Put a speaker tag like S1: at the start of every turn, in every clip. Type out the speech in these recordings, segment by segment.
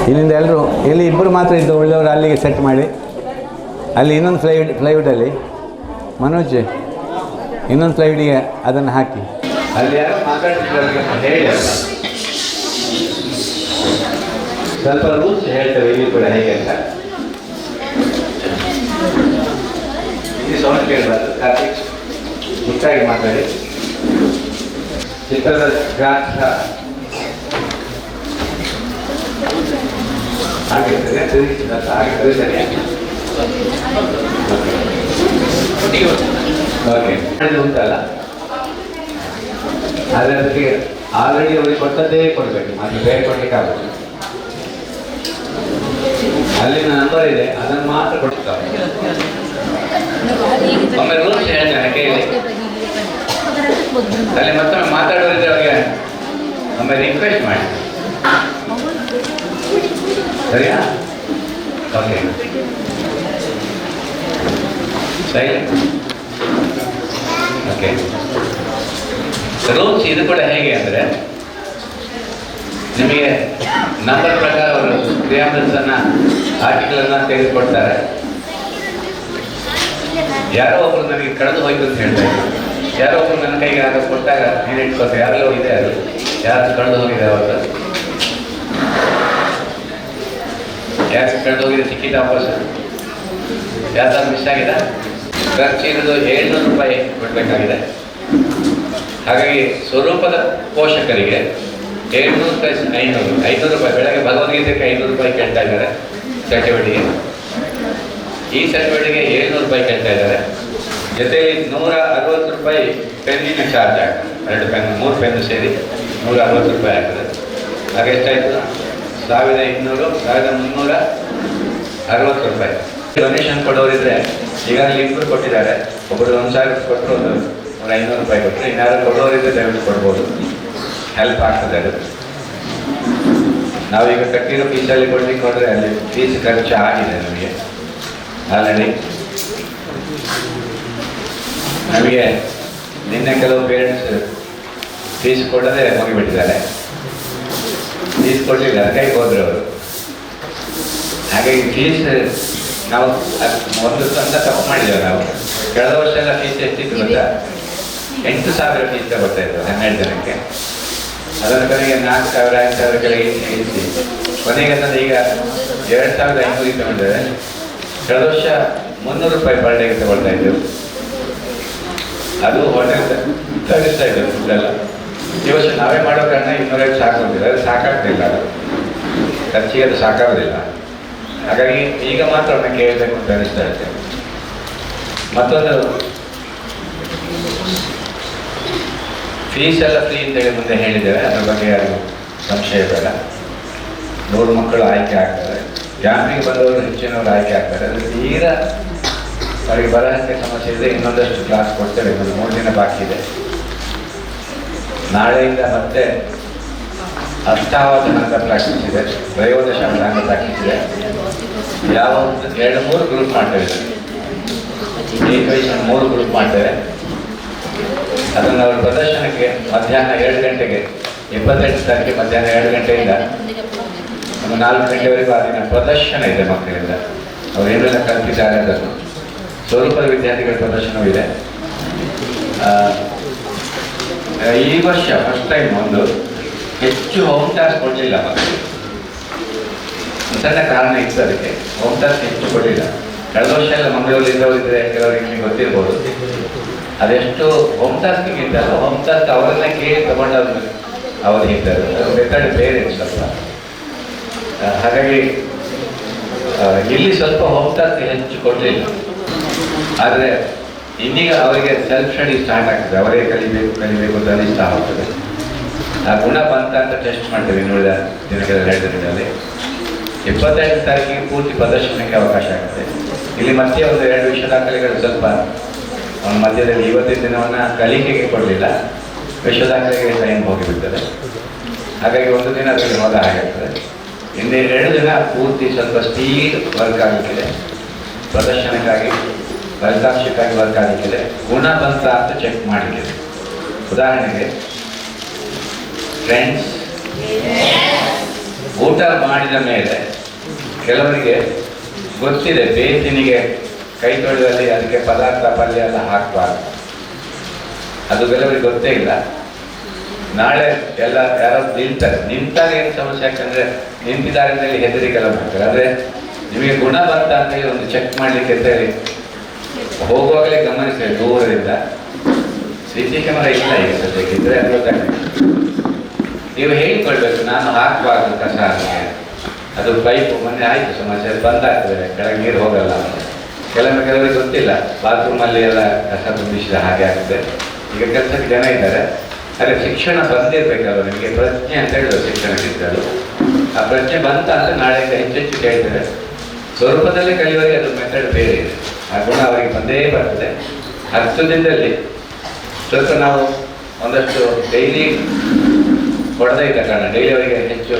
S1: ಇಲ್ಲಿಂದ ಎಲ್ಲರೂ ಇಲ್ಲಿ ಇಬ್ಬರು ಮಾತ್ರ ಇದ್ದು ಉಳಿದವರು ಅಲ್ಲಿಗೆ ಸೆಟ್ ಮಾಡಿ. ಅಲ್ಲಿ ಇನ್ನೊಂದು ಫ್ಲೈವುಡಲ್ಲಿ ಮನೋಜ್ ಇನ್ನೊಂದು ಫ್ಲೈವುಡಿಗೆ ಅದನ್ನು ಹಾಕಿ. ಅಲ್ಲಿ ಯಾರೋ ಮಾತಾಡ್ತಿದ್ದವರಿಗೆ ಹೇಳಿ ಸ್ವಲ್ಪ ರೂಲ್ಸ್ ಹೇಳ್ತೇವೆ ಇಲ್ಲಿ ಕೂಡ ಹೇಗೆ ಅಂತ. ಇಲ್ಲಿ ಸೌಂಡ್ ಕೇಳಬಾರ್ದು. ಕಾರ್ತಿಕ್ ಮುಟ್ಟಾಗಿ ಮಾತಾಡಿ. ಚಿತ್ರದ ಗಾತ್ರ ಆಗಿರ್ತದೆ, ಆಗಿರ್ತದೆ ಸರಿಯಾಗಿ. ಓಕೆ ಉಂಟಲ್ಲ, ಆದರೆ ಅದಕ್ಕೆ ಆಲ್ರೆಡಿ ಅವರಿಗೆ ಕೊಟ್ಟದ್ದೇ ಕೊಡಬೇಕು, ಮತ್ತೆ ಬೇರೆ ಕೊಡ್ಲಿಕ್ಕೆ ಆಗುತ್ತೆ. ಅಲ್ಲಿನ ನಂಬರ್ ಇದೆ, ಅದನ್ನು ಮಾತ್ರ ಕೊಡ್ತಾರೆ. ಒಮ್ಮೆ ರೂಲ್ಸ್ ಹೇಳ್ತೇನೆ ಕೇಳಿ. ಅಲ್ಲಿ ಮತ್ತೊಮ್ಮೆ ಮಾತಾಡೋದಿದ್ರೆ ಅವ್ರಿಗೆ ಒಮ್ಮೆ ರಿಕ್ವೆಸ್ಟ್ ಮಾಡಿ, ಸರಿಯಾ? Okay, silent. ಓಕೆ, ರೂಲ್ಸ್ ಇದು ಕೂಡ ಹೇಗೆ ಅಂದರೆ, ನಿಮಗೆ ನಂಬರ್ ಪ್ರಕಾರ ಅವರು ಪ್ರಿಯಾಂಬಲ್ಸನ್ನು ಆರ್ಟಿಕಲನ್ನು ತೆಗೆದುಕೊಡ್ತಾರೆ. ಯಾರೋ ಒಬ್ಬರು ನನಗೆ ಕಳೆದು ಹೋಯ್ತು ಅಂತ ಹೇಳ್ತಾ ಇದ್ರು. ಯಾರೋ ಒಬ್ಬರು ನನ್ನ ಕೈಗೆ ಆಗ ಕೊಟ್ಟಾಗ ನೀನು ಇಟ್ಕೊತ ಯಾರೆಲ್ಲೋ ಇದೆ, ಅದು ಯಾರು ಕಳೆದು ಹೋಗಿದೆ ಅವತ್ತು, ಯಾಕೆ ಕಳೆದು ಹೋಗಿದೆ ಸಿಕ್ಕಿದ್ದ ವಾಪಸ್, ಯಾವ್ದಾದ್ರು ಮಿಸ್ ಆಗಿದೆ. ಖರ್ಚಿರೋದು 700 ರೂಪಾಯಿ ಕೊಡಬೇಕಾಗಿದೆ. ಹಾಗಾಗಿ ಸ್ವರೂಪದ ಪೋಷಕರಿಗೆ 700 ಪ್ಲಸ್ 500 ರೂಪಾಯಿ. ಬೆಳಗ್ಗೆ ಭಗವದ್ಗೀತೆಗೆ 500 ರೂಪಾಯಿ ಕೇಳ್ತಾ ಇದ್ದಾರೆ ಸರ್ಟಿಫಿಕೇಟ್ಗೆ. ಈ ಸರ್ಟಿಫಿಕೇಟ್ಗೆ 700 ರೂಪಾಯಿ ಕೇಳ್ತಾ ಇದ್ದಾರೆ. ಜೊತೆಯಲ್ಲಿ 160 ರೂಪಾಯಿ ಪೆನ್ನಿನ ಚಾರ್ಜ್ ಆಗ್ತದೆ. 2 ಪೆನ್ 3 ಪೆನ್ನು ಸೇರಿ 160 ರೂಪಾಯಿ ಆಗ್ತದೆ. ಹಾಗೆ ಎಷ್ಟಾಯಿತು? 1200 1360 ರೂಪಾಯಿ. ಡೊನೇಷನ್ ಕೊಡೋರಿದ್ರೆ ಈಗಾಗಲೇ ಇಬ್ಬರು ಕೊಟ್ಟಿದ್ದಾರೆ. ಒಬ್ಬರು 1000 ಕೊಟ್ಟರು, ಒಂದು 500 ರೂಪಾಯಿ ಕೊಟ್ಟರು. ಇನ್ನಾರು ಕೊಡೋರಿದ್ರೆ ದಯವಿಟ್ಟು ಕೊಡ್ಬೋದು, ಹೆಲ್ಪ್ ಆಗ್ತದೆ ಅದು. ನಾವೀಗ ಕಟ್ಟಿರೋ ಫೀಸಲ್ಲಿ ಕೊಡ್ಲಿಕ್ಕೆ ಹೋದರೆ ಅಲ್ಲಿ ಫೀಸ್ ಖರ್ಚು ಆಗಿದೆ ನಮಗೆ ಆಲ್ರೆಡಿ. ನಮಗೆ ನಿನ್ನೆ ಕೆಲವು ಪೇರೆಂಟ್ಸ್ ಫೀಸ್ ಕೊಡದೆ ಹೋಗಿಬಿಟ್ಟಿದ್ದಾರೆ. ಫೀಸ್ ಕೊಡಲಿಲ್ಲ, ಕೈಗೆ ಹೋದ್ರು ಅವರು. ಹಾಗಾಗಿ ಫೀಸ್ ನಾವು ಒಂದು ಅಂತ ತಪ್ಪು ಮಾಡಿದ್ದೇವೆ. ನಾವು ಕಳೆದ ವರ್ಷ ಎಲ್ಲ ಫೀಸ್ ಎಷ್ಟಿತ್ತು ಗೊತ್ತಾ? 8000 ಫೀಸ್ ತಗೊಳ್ತಾ ಇದ್ರು 12 ಜನಕ್ಕೆ. ಅದನ್ನು ಕಡೆಗೆ 4000 5000 ಕೆಳಗೆ ಇಳಿಸಿ ಕೊನೆಗೆ ತಂದು ಈಗ 2500 ತಗೊಂಡಿದ್ದಾರೆ. ಕಳೆದ ವರ್ಷ 300 ರೂಪಾಯಿ ಪರ್ ಡೇಗೆ ತಗೊಳ್ತಾ ಇದ್ದೆವು. ಅದು ಹೋಟೆಲ್ ತರಿಸ್ತಾ ಇದ್ದೇವೆ ಫುಡ್ಡೆಲ್ಲ. ಈ ವರ್ಷ ನಾವೇ ಮಾಡೋ ಕಾರಣ 250 ಸಾಕೋದಿಲ್ಲ, ಅದು ಸಾಕಾಗ್ತಿಲ್ಲ, ಅದು ಖರ್ಚಿಗೆ ಅದು ಸಾಕಾಗೋದಿಲ್ಲ. ಹಾಗಾಗಿ ಈಗ ಮಾತ್ರ ಅವನ್ನ ಕೇಳಬೇಕು ಅಂತ ಅನಿಸ್ತಾ ಇರ್ತೇವೆ. ಮತ್ತೊಂದು, ಫೀಸ್ ಎಲ್ಲ ಫ್ರೀ ಅಂತೇಳಿ ಮುಂದೆ ಹೇಳಿದ್ದೇವೆ. ಅದ್ರ ಬಗ್ಗೆ ಯಾರಿಗೂ ಸಂಶಯ ಬೇಡ. 100 ಮಕ್ಕಳು ಆಯ್ಕೆ ಆಗ್ತಾರೆ. ಕ್ಯಾಂಪಿಗೆ ಬಂದವರು ಹೆಚ್ಚಿನವರು ಆಯ್ಕೆ ಆಗ್ತಾರೆ. ಅದು ತೀರಾ ಅವರಿಗೆ ಬರಹಕ್ಕೆ ಸಮಸ್ಯೆ ಇದೆ. ಇನ್ನೊಂದಷ್ಟು ಕ್ಲಾಸ್ ಕೊಡ್ತೇವೆ. ಇನ್ನೊಂದು 3 ದಿನ ಬಾಕಿ ಇದೆ. ನಾಳೆಯಿಂದ ಮತ್ತೆ ಅಷ್ಟಾವಧಾನದ ಪ್ರಾಕ್ಟೀಸ್ ಇದೆ, ತ್ರಯೋದಶಾವಧಾನದ ಪ್ರಾಕ್ಟೀಸ್ ಇದೆ. ಯಾವ 2-3 ಗ್ರೂಪ್ ಮಾಡ್ತೇವೆ. ಏಕವಚನ 3 ಗ್ರೂಪ್ ಮಾಡ್ತೇವೆ. ಅದನ್ನು ಅವರು ಪ್ರದರ್ಶನಕ್ಕೆ ಮಧ್ಯಾಹ್ನ 2 ಗಂಟೆಗೆ 28 ತಾರೀಕಿಗೆ ಮಧ್ಯಾಹ್ನ 2 ಗಂಟೆಯಿಂದ ಒಂದು 4 ಗಂಟೆವರೆಗೂ ಆ ದಿನ ಪ್ರದರ್ಶನ ಇದೆ ಮಕ್ಕಳಿಂದ. ಅವರು ಏನೆಲ್ಲ ಕಲ್ತಿದ್ದಾರೆ ಅದನ್ನು. ಸ್ವರೂಪದ ವಿದ್ಯಾರ್ಥಿಗಳ ಪ್ರದರ್ಶನವೂ ಇದೆ. ಈ ವರ್ಷ ಫಸ್ಟ್ ಟೈಮ್ ಒಂದು ಹೆಚ್ಚು ಹೋಮ್ ಟಾಸ್ಕ್ ಕೊಡಲಿಲ್ಲ ಮಕ್ಕಳಿಗೆ. ಸಣ್ಣ ಕಾರಣ ಇತ್ತು ಅದಕ್ಕೆ. ಹೋಮ್ ಟಾಸ್ಕ್ ಹೆಚ್ಚು ಕೊಡಲಿಲ್ಲ. ಕಳೆದ ವರ್ಷ ಎಲ್ಲ ಮಂಗಳೂರಲ್ಲಿ ಇದ್ದವರಿದ್ದರೆ ಕೆಲವರಿಗೆ ನಿಮಗೆ ಗೊತ್ತಿರ್ಬೋದು. ಅದೆಷ್ಟು ಹೋಮ್ ಟಾಸ್ಕಿಗಿಂತಲ್ಲ, ಹೋಮ್ ಟಾಸ್ಕ್ ಅವರನ್ನ ಕೇಳಿ ತಗೊಂಡವ್ರು ಅವರು ಇದ್ದರು. ಅದು ಮೆಥಡ್ ಬೇರೆ ಸ್ವಲ್ಪ. ಹಾಗಾಗಿ ಇಲ್ಲಿ ಸ್ವಲ್ಪ ಹೋಮ್ ಟಾಸ್ಕ್ ಹೆಚ್ಚು ಕೊಡಲಿಲ್ಲ. ಆದರೆ ಇನ್ನೀಗ ಅವರಿಗೆ ಸೆಲ್ಫ್ ಸ್ಟಡಿ ಸ್ಟಾರ್ಟ್ ಆಗ್ತದೆ. ಅವರೇ ಕಲಿಬೇಕು ಅಂತ ಅನಿಸ್ತಾ ಹೋಗ್ತದೆ. ಆ ಗುಣ ಬಂತ ಅಂತ ಟೆಸ್ಟ್ ಮಾಡ್ತೇವೆ ಇನ್ನುಳಿದ ದಿನಗಳ 2 ದಿನದಲ್ಲಿ. 25 ತಾರೀಕಿಗೆ ಪೂರ್ತಿ ಪ್ರದರ್ಶನಕ್ಕೆ ಅವಕಾಶ ಆಗುತ್ತೆ. ಇಲ್ಲಿ ಮತ್ತೆ ಒಂದು 2 ವಿಷಯ ದಾಖಲೆಗಳು ಸ್ವಲ್ಪ ಮಧ್ಯದಲ್ಲಿ ಇವತ್ತಿನ ದಿನವನ್ನು ಕಲಿಕೆಗೆ ಕೊಡಲಿಲ್ಲ, ವಿಶ್ವ ದಾಖಲೆಗೆ ಟೈಮ್ ಹೋಗಿಬಿಡ್ತದೆ. ಹಾಗಾಗಿ ಒಂದು ದಿನ ಅದರಲ್ಲಿ ಹೋದ ಹಾಗಾಗ್ತದೆ. ಇನ್ನು 2 ದಿನ ಪೂರ್ತಿ ಸ್ವಲ್ಪ ಸ್ಪೀಡ್ ವರ್ಕ್ ಆಗಲಿಕ್ಕಿದೆ. ಪ್ರದರ್ಶನಕ್ಕಾಗಿ ಫಲಿತಾಂಶಕ್ಕಾಗಿ ವರ್ಕ್ ಆಗಲಿಕ್ಕಿದೆ. ಗುಣ ಬಂತ ಅಂತ ಚೆಕ್ ಮಾಡಲಿಕ್ಕಿದೆ. ಉದಾಹರಣೆಗೆ ಫ್ರೆಂಡ್ಸ್ ಊಟ ಮಾಡಿದ ಮೇಲೆ ಕೆಲವರಿಗೆ ಗೊತ್ತಿದೆ ಬೇಸಿನಿಗೆ ಕೈ ತೊಳೆದಲ್ಲಿ ಅದಕ್ಕೆ ಪದಾರ್ಥ ಪಲ್ಯ ಎಲ್ಲ ಹಾಕಬಾರ್ದು. ಅದು ಕೆಲವರಿಗೆ ಗೊತ್ತೇ ಇಲ್ಲ. ನಾಳೆ ಎಲ್ಲ ಯಾರೋ ನಿಂತಾಗ ಏನು ಸಮಸ್ಯೆ ಯಾಕಂದ್ರೆ ನಿಂತಿದ್ದಾರೆ ಅಂತೇಳಿ ಹೆದರಿಕೆಲ್ಲ ಮಾಡ್ತಾರೆ. ಆದರೆ ನಿಮಗೆ ಗುಣ ಬಂತ ಅಂತೇಳಿ ಒಂದು ಚೆಕ್ ಮಾಡಲಿಕ್ಕೆ ಅಂತೇಳಿ ಹೋಗುವಾಗಲೇ ಗಮನಿಸ್ತೇವೆ ದೂರದಿಂದ. CC ಕ್ಯಾಮರಾ ಇಲ್ಲ ಈಗ ಸದ್ಯಕ್ಕೆ, ಇದ್ರೆ ಅದು ನೀವು ಹೇಳಿಕೊಳ್ಬೇಕು, ನಾನು ಹಾಕಬಾರ್ದು ಕಸ ಹಾಕಿ. ಅದು ಪೈಪು ಮೊನ್ನೆ ಆಯಿತು ಸಮಸ್ಯೆ, ಅದು ಬಂದಾಗ್ತದೆ, ಕೆಳಗೆ ನೀರು ಹೋಗಲ್ಲ. ಕೆಲವರಿಗೆ ಗೊತ್ತಿಲ್ಲ, ಬಾತ್ರೂಮಲ್ಲಿ ಎಲ್ಲ ಕಸ ತುಂಬಿಸಿದ ಹಾಗೆ ಆಗ್ತದೆ. ಈಗ ಕೆಲಸಕ್ಕೆ ಜನ ಇದ್ದಾರೆ, ಆದರೆ ಶಿಕ್ಷಣ ಬಂದಿರಬೇಕಲ್ಲ ನಿಮಗೆ, ಪ್ರಜ್ಞೆ ಅಂತ ಹೇಳಿದ್ರು ಶಿಕ್ಷಣಕ್ಕಿದ್ದಳು. ಆ ಪ್ರಜ್ಞೆ ಬಂತ ಅಂದರೆ ನಾಳೆಯಿಂದ ಹೆಚ್ಚೆಚ್ಚು ಕೇಳ್ತಾರೆ. ಸ್ವರೂಪದಲ್ಲಿ ಕಲಿಯುವವರಿಗೆ ಅದು ಮೆಥಡ್ ಬೇರೆ ಇದೆ, ಆ ಗುಣ ಅವರಿಗೆ ಬಂದೇ ಬರ್ತದೆ. 10 ದಿನದಲ್ಲಿ ಸ್ವಲ್ಪ ನಾವು ಒಂದಷ್ಟು ಡೈಲಿ ಕೊಡದೇ ಇದ್ದ ಕಾರಣ, ಡೈಲಿ ಅವರಿಗೆ ಹೆಚ್ಚು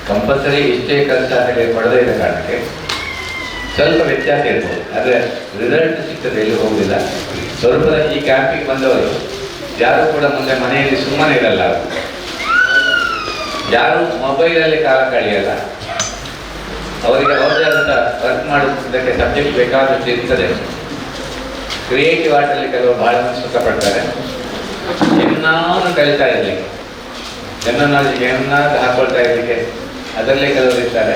S1: ಕಂಪಲ್ಸರಿ ಇಷ್ಟೇ ಕೆಲಸ ಅಂತ ಕೊಡದೇ ಇದ್ದ ಕಾರಣಕ್ಕೆ ಸ್ವಲ್ಪ ವ್ಯತ್ಯಾಸ ಇರ್ಬೋದು. ಆದರೆ ರಿಸಲ್ಟ್ ಸಿಗ್ತದೆ, ಎಲ್ಲಿ ಹೋಗುದಿಲ್ಲ. ಸ್ವರೂಪದ ಈ ಕ್ಯಾಂಪಿಗೆ ಬಂದವರು ಯಾರು ಕೂಡ ಮುಂದೆ ಮನೆಯಲ್ಲಿ ಸುಮ್ಮನೆ ಇರಲ್ಲ, ಯಾರು ಮೊಬೈಲಲ್ಲಿ ಕಾಲ ಕಳೆಯಲ್ಲ. ಅವರಿಗೆ ಅವರದೇ ಆದಂಥ ವರ್ಕ್ ಮಾಡುವುದಕ್ಕೆ ಸಬ್ಜೆಕ್ಟ್ ಬೇಕಾದಷ್ಟು ಇರ್ತದೆ. ಕ್ರಿಯೇಟಿವ್ ಆರ್ಟಲ್ಲಿ ಕೆಲವರು ಬಹಳ ಸುಖಪಡ್ತಾರೆ. ಏನಾದ್ರು ಕಲಿತಾ ಇರಲಿಕ್ಕೆ, ಏನಾದ್ರು ಹಾಕೊಳ್ತಾ ಇರಲಿಕ್ಕೆ ಅದರಲ್ಲೇ ಕೆಲವರು ಇರ್ತಾರೆ.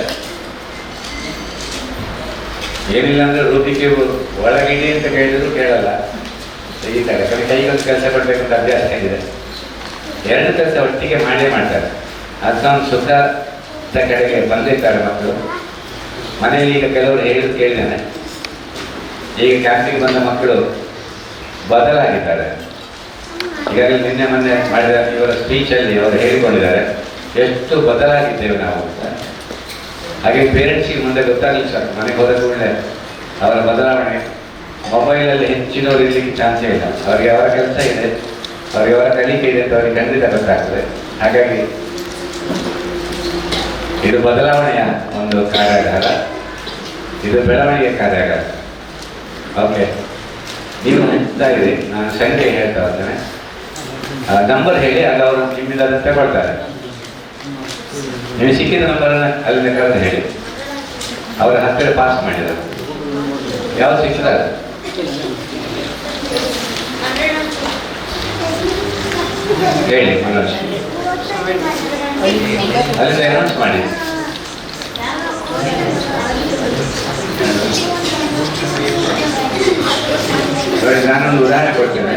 S1: ಏನಿಲ್ಲ ಅಂದರೆ ರೂಪಿಗೆ ಒಳಗಿಡಿ ಅಂತ ಕೇಳಿದ್ರು ಕೇಳಲ್ಲ, ತೆಗಿತಾರೆ. ಕೈಗೊಂದು ಕೆಲಸ ಕೊಡಬೇಕಂತ ಅಭ್ಯಾಸ ಆಗಿದೆ. 2 ಕೆಲಸ ಒಟ್ಟಿಗೆ ಮಾಡೇ ಮಾಡ್ತಾರೆ. ಅದನ್ನೊಂದು ಸುಖದ ಕಡೆಗೆ ಬಂದಿರ್ತಾರೆ ಮಕ್ಕಳು. ಮನೆಯಲ್ಲಿ ಈಗ ಕೆಲವರು ಹೇಳಿದ್ರು ಕೇಳಿದ್ದೇನೆ, ಈಗ ಕ್ಯಾಂಪಿಗೆ ಬಂದ ಮಕ್ಕಳು ಬದಲಾಗಿದ್ದಾರೆ. ಈಗಾಗಲೇ ನಿನ್ನೆ ಮೊನ್ನೆ ಮಾಡಿದ ಇವರ ಸ್ಪೀಚಲ್ಲಿ ಅವರು ಹೇಳಿಕೊಂಡಿದ್ದಾರೆ ಎಷ್ಟು ಬದಲಾಗಿದ್ದೇವೆ ನಾವು ಅಂತ. ಹಾಗೆ ಪೇರೆಂಟ್ಸಿಗೆ ಮುಂದೆ ಗೊತ್ತಾಗಲಿ ಸರ್, ಮನೆಗೆ ಹೋದ ಕೂಡಲೇ ಅವರ ಬದಲಾವಣೆ. ಮೊಬೈಲಲ್ಲಿ ಹೆಚ್ಚಿನವರು ಇರಲಿಕ್ಕೆ ಚಾನ್ಸೇ ಇಲ್ಲ. ಅವರಿಗೆ ಅವರ ಕೆಲಸ ಇದೆ, ಅವರಿಗೆ ಅವರ ಕಲಿಕೆ ಇದೆ ಅಂತ ಅವರಿಗೆ ಖಂಡಿತ ಗೊತ್ತಾಗ್ತದೆ. ಹಾಗಾಗಿ ಇದು ಬದಲಾವಣೆಯ ಒಂದು ಕಾರ್ಯಾಗಾರ, ಇದು ಬೆಳವಣಿಗೆ ಕಾರ್ಯಾಗಾರ. ಓಕೆ, ನೀವು ನೆನಪಿಸ್ತಾ ಇರಿ, ನಾನು ಸಂಖ್ಯೆ ಹೇಳ್ತಾ ಹೋಗ್ತೇನೆ, ನಂಬರ್ ಹೇಳಿ, ಆಗ ಅವರು ನಿಮ್ಮಿಂದ ಅದನ್ನು ತಗೊಳ್ತಾರೆ. ನೀವು ಸಿಕ್ಕಿದ ನಂಬರನ್ನು ಅಲ್ಲಿಂದ ಕರೆದು ಹೇಳಿ. ಅವರ ಹತ್ತಿರ ಪಾಸ್ ಮಾಡಿದರು. ಯಾವ್ದು ಸಿಕ್ಕಿದ ಹೇಳಿ ಮನೋಜ್, ಅಲ್ಲಿಂದ ಅನೌನ್ಸ್ ಮಾಡಿ. ನೋಡಿ, ನಾನೊಂದು ಉದಾಹರಣೆ ಕೊಡ್ತೇನೆ.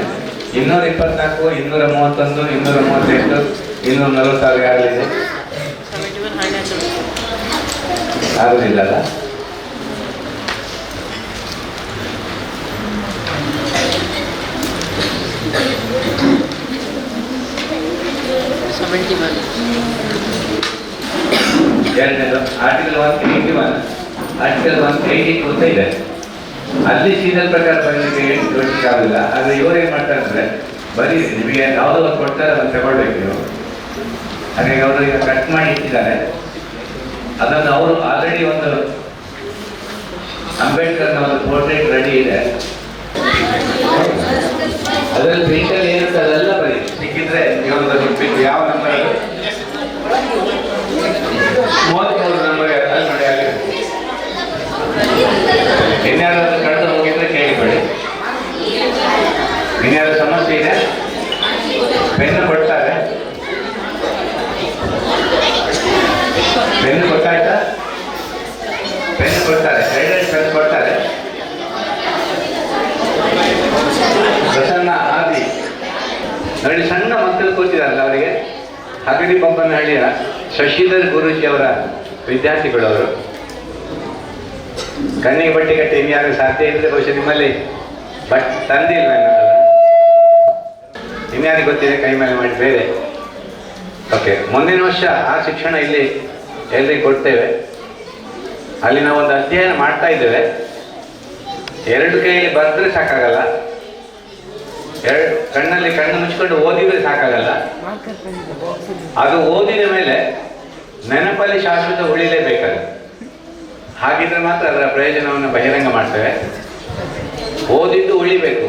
S1: 224, 231, 238, 246 ಯಾರಲ್ಲಿದೆ? ಆಗುದಿಲ್ಲಲ್ಲ. ಎರಡನೇದು ಆರ್ಟಿಕಲ್ 181, ಆರ್ಟಿಕಲ್ 182 ಅಂತ ಇದೆ. ಅಲ್ಲಿ ಸೀಸನ್ ಪ್ರಕಾರ ಬರಲಿಕ್ಕೆ ಆಗುದಿಲ್ಲ. ಆದರೆ ಇವರು ಏನ್ ಮಾಡ್ತಾರೆ ಅಂದ್ರೆ, ಬರೀ ನಿಮಗೆ ಯಾವುದೋ ಒಂದು ಕೊಡ್ತಾರೆ, ಅದನ್ನು ತಗೊಳ್ಬೇಕು ನೀವು. ಹಾಗಾಗಿ ಅವರು ಈಗ ಕಟ್ ಮಾಡಿ ಇಟ್ಟಿದ್ದಾರೆ. ಅದನ್ನು ಅವರು ಆಲ್ರೆಡಿ ಒಂದು ಅಂಬೇಡ್ಕರ್ನ ಒಂದು ಪೋರ್ಟ್ರೇಟ್ ರೆಡಿ ಇದೆ. ಅದರಲ್ಲಿ ಪ್ರಿಂಟಲ್ಲಿ ಏನಿರುತ್ತೆ ಅದೆಲ್ಲ ಬರೀ ಸಿಕ್ಕಿದ್ರೆ ಯಾವ ನಂಬರ್, 33 ನಂಬರ್ ಅಲ್ಲಿ ನೋಡಿ. ಅಲ್ಲಿ ಇನ್ಯಾರಾದ್ರೂ ಕಳೆದು ಹೋಗಿದ್ರೆ ಕೇಳಿಕೊಳ್ಳಿ. ಇನ್ಯಾರ ಸಮಸ್ಯೆ ಇದೆ, ಪೆನ್ನು ಕೊಡ್ತಾರೆ. ಪೆನ್ನು ಗೊತ್ತಾಯ್ತಾ? ಪೆನ್ನು ಕೊಡ್ತಾರೆ, 2 ಪೆನ್ ಕೊಡ್ತಾರೆ. ಪ್ರಸನ್ನ ಆದಿ ನೋಡಿ, ಸಣ್ಣ ಮಕ್ಕಳು ಕೂತಿದಾರಲ್ಲ, ಅವರಿಗೆ ಹಗಡಿ ಬೊಮ್ಮನಹಳ್ಳಿಯ ಶಶಿಧರ್ ಗುರೂಜಿ ಅವರ ವಿದ್ಯಾರ್ಥಿಗಳು. ಅವರು ಕಣ್ಣಿಗೆ ಬಟ್ಟೆ ಕಟ್ಟಿ ಇನ್ಯಾರು ಸಾಧ್ಯ ಇಲ್ಲದೆ ಬಹುಶಃ ನಿಮ್ಮಲ್ಲಿ ಬಟ್ ತಂದಿಲ್ಲ ಅನ್ನೋದಲ್ಲ. ಇನ್ಯಾರಿಗೆ ಗೊತ್ತಿದೆ ಕೈ ಮೇಲೆ ಮಾಡಿ ಬೇರೆ. ಓಕೆ, ಮುಂದಿನ ವರ್ಷ ಆ ಶಿಕ್ಷಣ ಇಲ್ಲಿ ಎಲ್ರಿಗೂ ಕೊಡ್ತೇವೆ. ಅಲ್ಲಿ ನಾವು ಒಂದು ಅಧ್ಯಯನ ಮಾಡ್ತಾ ಇದ್ದೇವೆ. 2 ಕೈಯಲ್ಲಿ ಬರೆದ್ರೆ ಸಾಕಾಗಲ್ಲ, 2 ಕಣ್ಣಲ್ಲಿ ಕಣ್ಣು ಮುಚ್ಕೊಂಡು ಓದಿದ್ರೆ ಸಾಕಾಗಲ್ಲ. ಅದು ಓದಿದ ಮೇಲೆ ನೆನಪಲ್ಲಿ ಶಾಶ್ವತ ಉಳಿಲೇಬೇಕಾದ್ರೆ, ಹಾಗಿದ್ರೆ ಮಾತ್ರ ಅದರ ಪ್ರಯೋಜನವನ್ನು ಬಹಿರಂಗ ಮಾಡ್ತೇವೆ. ಓದಿದ್ದು ಉಳಿಬೇಕು,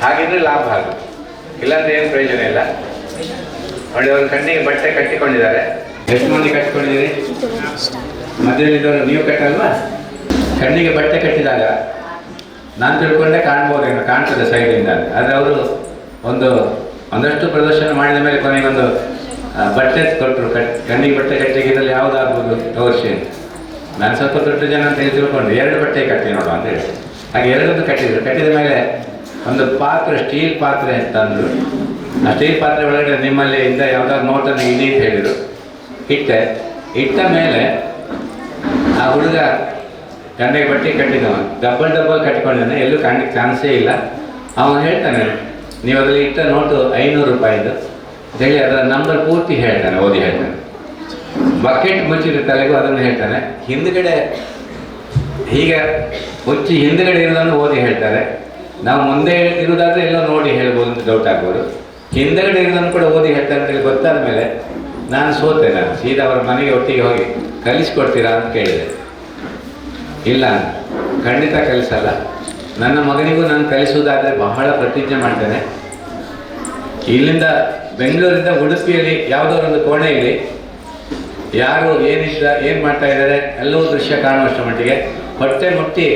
S1: ಹಾಗಿದ್ರೆ ಲಾಭ ಆಗುತ್ತೆ. ಇಲ್ಲಾಂದ್ರೆ ಏನು ಪ್ರಯೋಜನ ಇಲ್ಲ. ನೋಡಿ ಅವ್ರ ಕಣ್ಣಿಗೆ ಬಟ್ಟೆ ಕಟ್ಟಿಕೊಂಡಿದ್ದಾರೆ. ಎಷ್ಟು ಮಂದಿ ಕಟ್ಟಿಕೊಂಡಿದ್ದೀರಿ? ಮಧ್ಯದಲ್ಲಿದ್ದವರು ನೀವು ಕಟ್ಟಲ್ವಾ? ಕಣ್ಣಿಗೆ ಬಟ್ಟೆ ಕಟ್ಟಿದಾಗ ನಾನು ತಿಳ್ಕೊಂಡೆ ಕಾಣ್ಬೋದೇನೋ, ಕಾಣ್ತದೆ ಸೈಡಿಂದ. ಆದರೆ ಅವರು ಒಂದಷ್ಟು ಪ್ರದರ್ಶನ ಮಾಡಿದ ಮೇಲೆ ಕೊನೆಗೊಂದು ಬಟ್ಟೆ ಕೊಟ್ಟರು. ಕಣ್ಣಿಗೆ ಬಟ್ಟೆ ಕಟ್ಟಿಗೆ ಇದರಲ್ಲಿ ಯಾವುದಾಗ್ಬೋದು ತೋರಿಸಿ. ನಾನು ಸ್ವಲ್ಪ ದೊಡ್ಡ ಜನ ಅಂತ ಹೇಳಿ ತಿಳ್ಕೊಂಡು 2 ಬಟ್ಟೆ ಕಟ್ಟಿ ನೋಡುವ ಅಂತೇಳಿ ಹಾಗೆ 2 ಕಟ್ಟಿದ್ರು. ಕಟ್ಟಿದ ಮೇಲೆ ಒಂದು ಪಾತ್ರೆ, ಸ್ಟೀಲ್ ಪಾತ್ರೆ ಅಂತ ಅಂದರು. ಆ ಸ್ಟೀಲ್ ಪಾತ್ರೆ ಒಳಗಡೆ ನಿಮ್ಮಲ್ಲಿ ಇಂದ ಯಾವುದಾದ್ರು ನೋಟನ್ನು ಇಡಿ ಅಂತ ಹೇಳಿದರು. ಇಟ್ಟ ಮೇಲೆ ಆ ಹುಡುಗ ಕಣ್ಣಿಗೆ ಬಟ್ಟೆ ಕಟ್ಟಿದವ ಡಬ್ಬಲ್ ಕಟ್ಟಿಕೊಂಡಿದ್ದಾನೆ, ಎಲ್ಲೂ ಕಣ್ಣಿಗೆ ಚಾನ್ಸೇ ಇಲ್ಲ. ಅವನು ಹೇಳ್ತಾನೆ, ನೀವು ಅದರಲ್ಲಿ ಇಟ್ಟ ನೋಟು 500 ರೂಪಾಯಿದು ಹೇಳಿ ಅದರ ನಂಬರ್ ಪೂರ್ತಿ ಹೇಳ್ತಾನೆ, ಓದಿ ಹೇಳ್ತಾನೆ. ಬಕೆಟ್ ಮುಚ್ಚಿದ ತಲೆಗೂ ಅದನ್ನು ಹೇಳ್ತಾನೆ. ಹಿಂದ್ಗಡೆ ಹೀಗೆ ಮುಚ್ಚಿ ಹಿಂದ್ಗಡೆ ಇರೋದನ್ನು ಓದಿ ಹೇಳ್ತಾರೆ. ನಾವು ಮುಂದೆ ಇರೋದಾದ್ರೆ ಎಲ್ಲೋ ನೋಡಿ ಹೇಳ್ಬೋದು ಅಂತ ಡೌಟ್ ಆಗ್ಬೋದು. ಹಿಂದ್ಗಡೆ ಇರೋದನ್ನು ಕೂಡ ಓದಿ ಹೇಳ್ತಾರೆ ಅಂತೇಳಿ ಗೊತ್ತಾದ ಮೇಲೆ ನಾನು ಸೋತೆ. ನಾನು ಸೀದಾ ಅವರ ಮನೆಗೆ ಒಟ್ಟಿಗೆ ಹೋಗಿ ಕಲಿಸ್ಕೊಡ್ತೀರಾ ಅಂತ ಕೇಳಿದೆ. ಇಲ್ಲ, ಖಂಡಿತ ಕಲಿಸಲ್ಲ. ನನ್ನ ಮಗನಿಗೂ ನಾನು ಕಲಿಸುವುದಾದರೆ ಬಹಳ ಪ್ರತಿಜ್ಞೆ ಮಾಡ್ತೇನೆ. ಇಲ್ಲಿಂದ ಬೆಂಗಳೂರಿಂದ ಉಡುಪಿಯಲ್ಲಿ ಯಾವುದೋ ಒಂದು ಕೋಣೆಯಲ್ಲಿ ಯಾರು ಏನು ಮಾಡ್ತಾ ಇದ್ದಾರೆ ಎಲ್ಲವೂ ದೃಶ್ಯ ಕಾಣುವಷ್ಟು ಮಟ್ಟಿಗೆ, ಹೊಟ್ಟೆ ಮುಟ್ಟಿ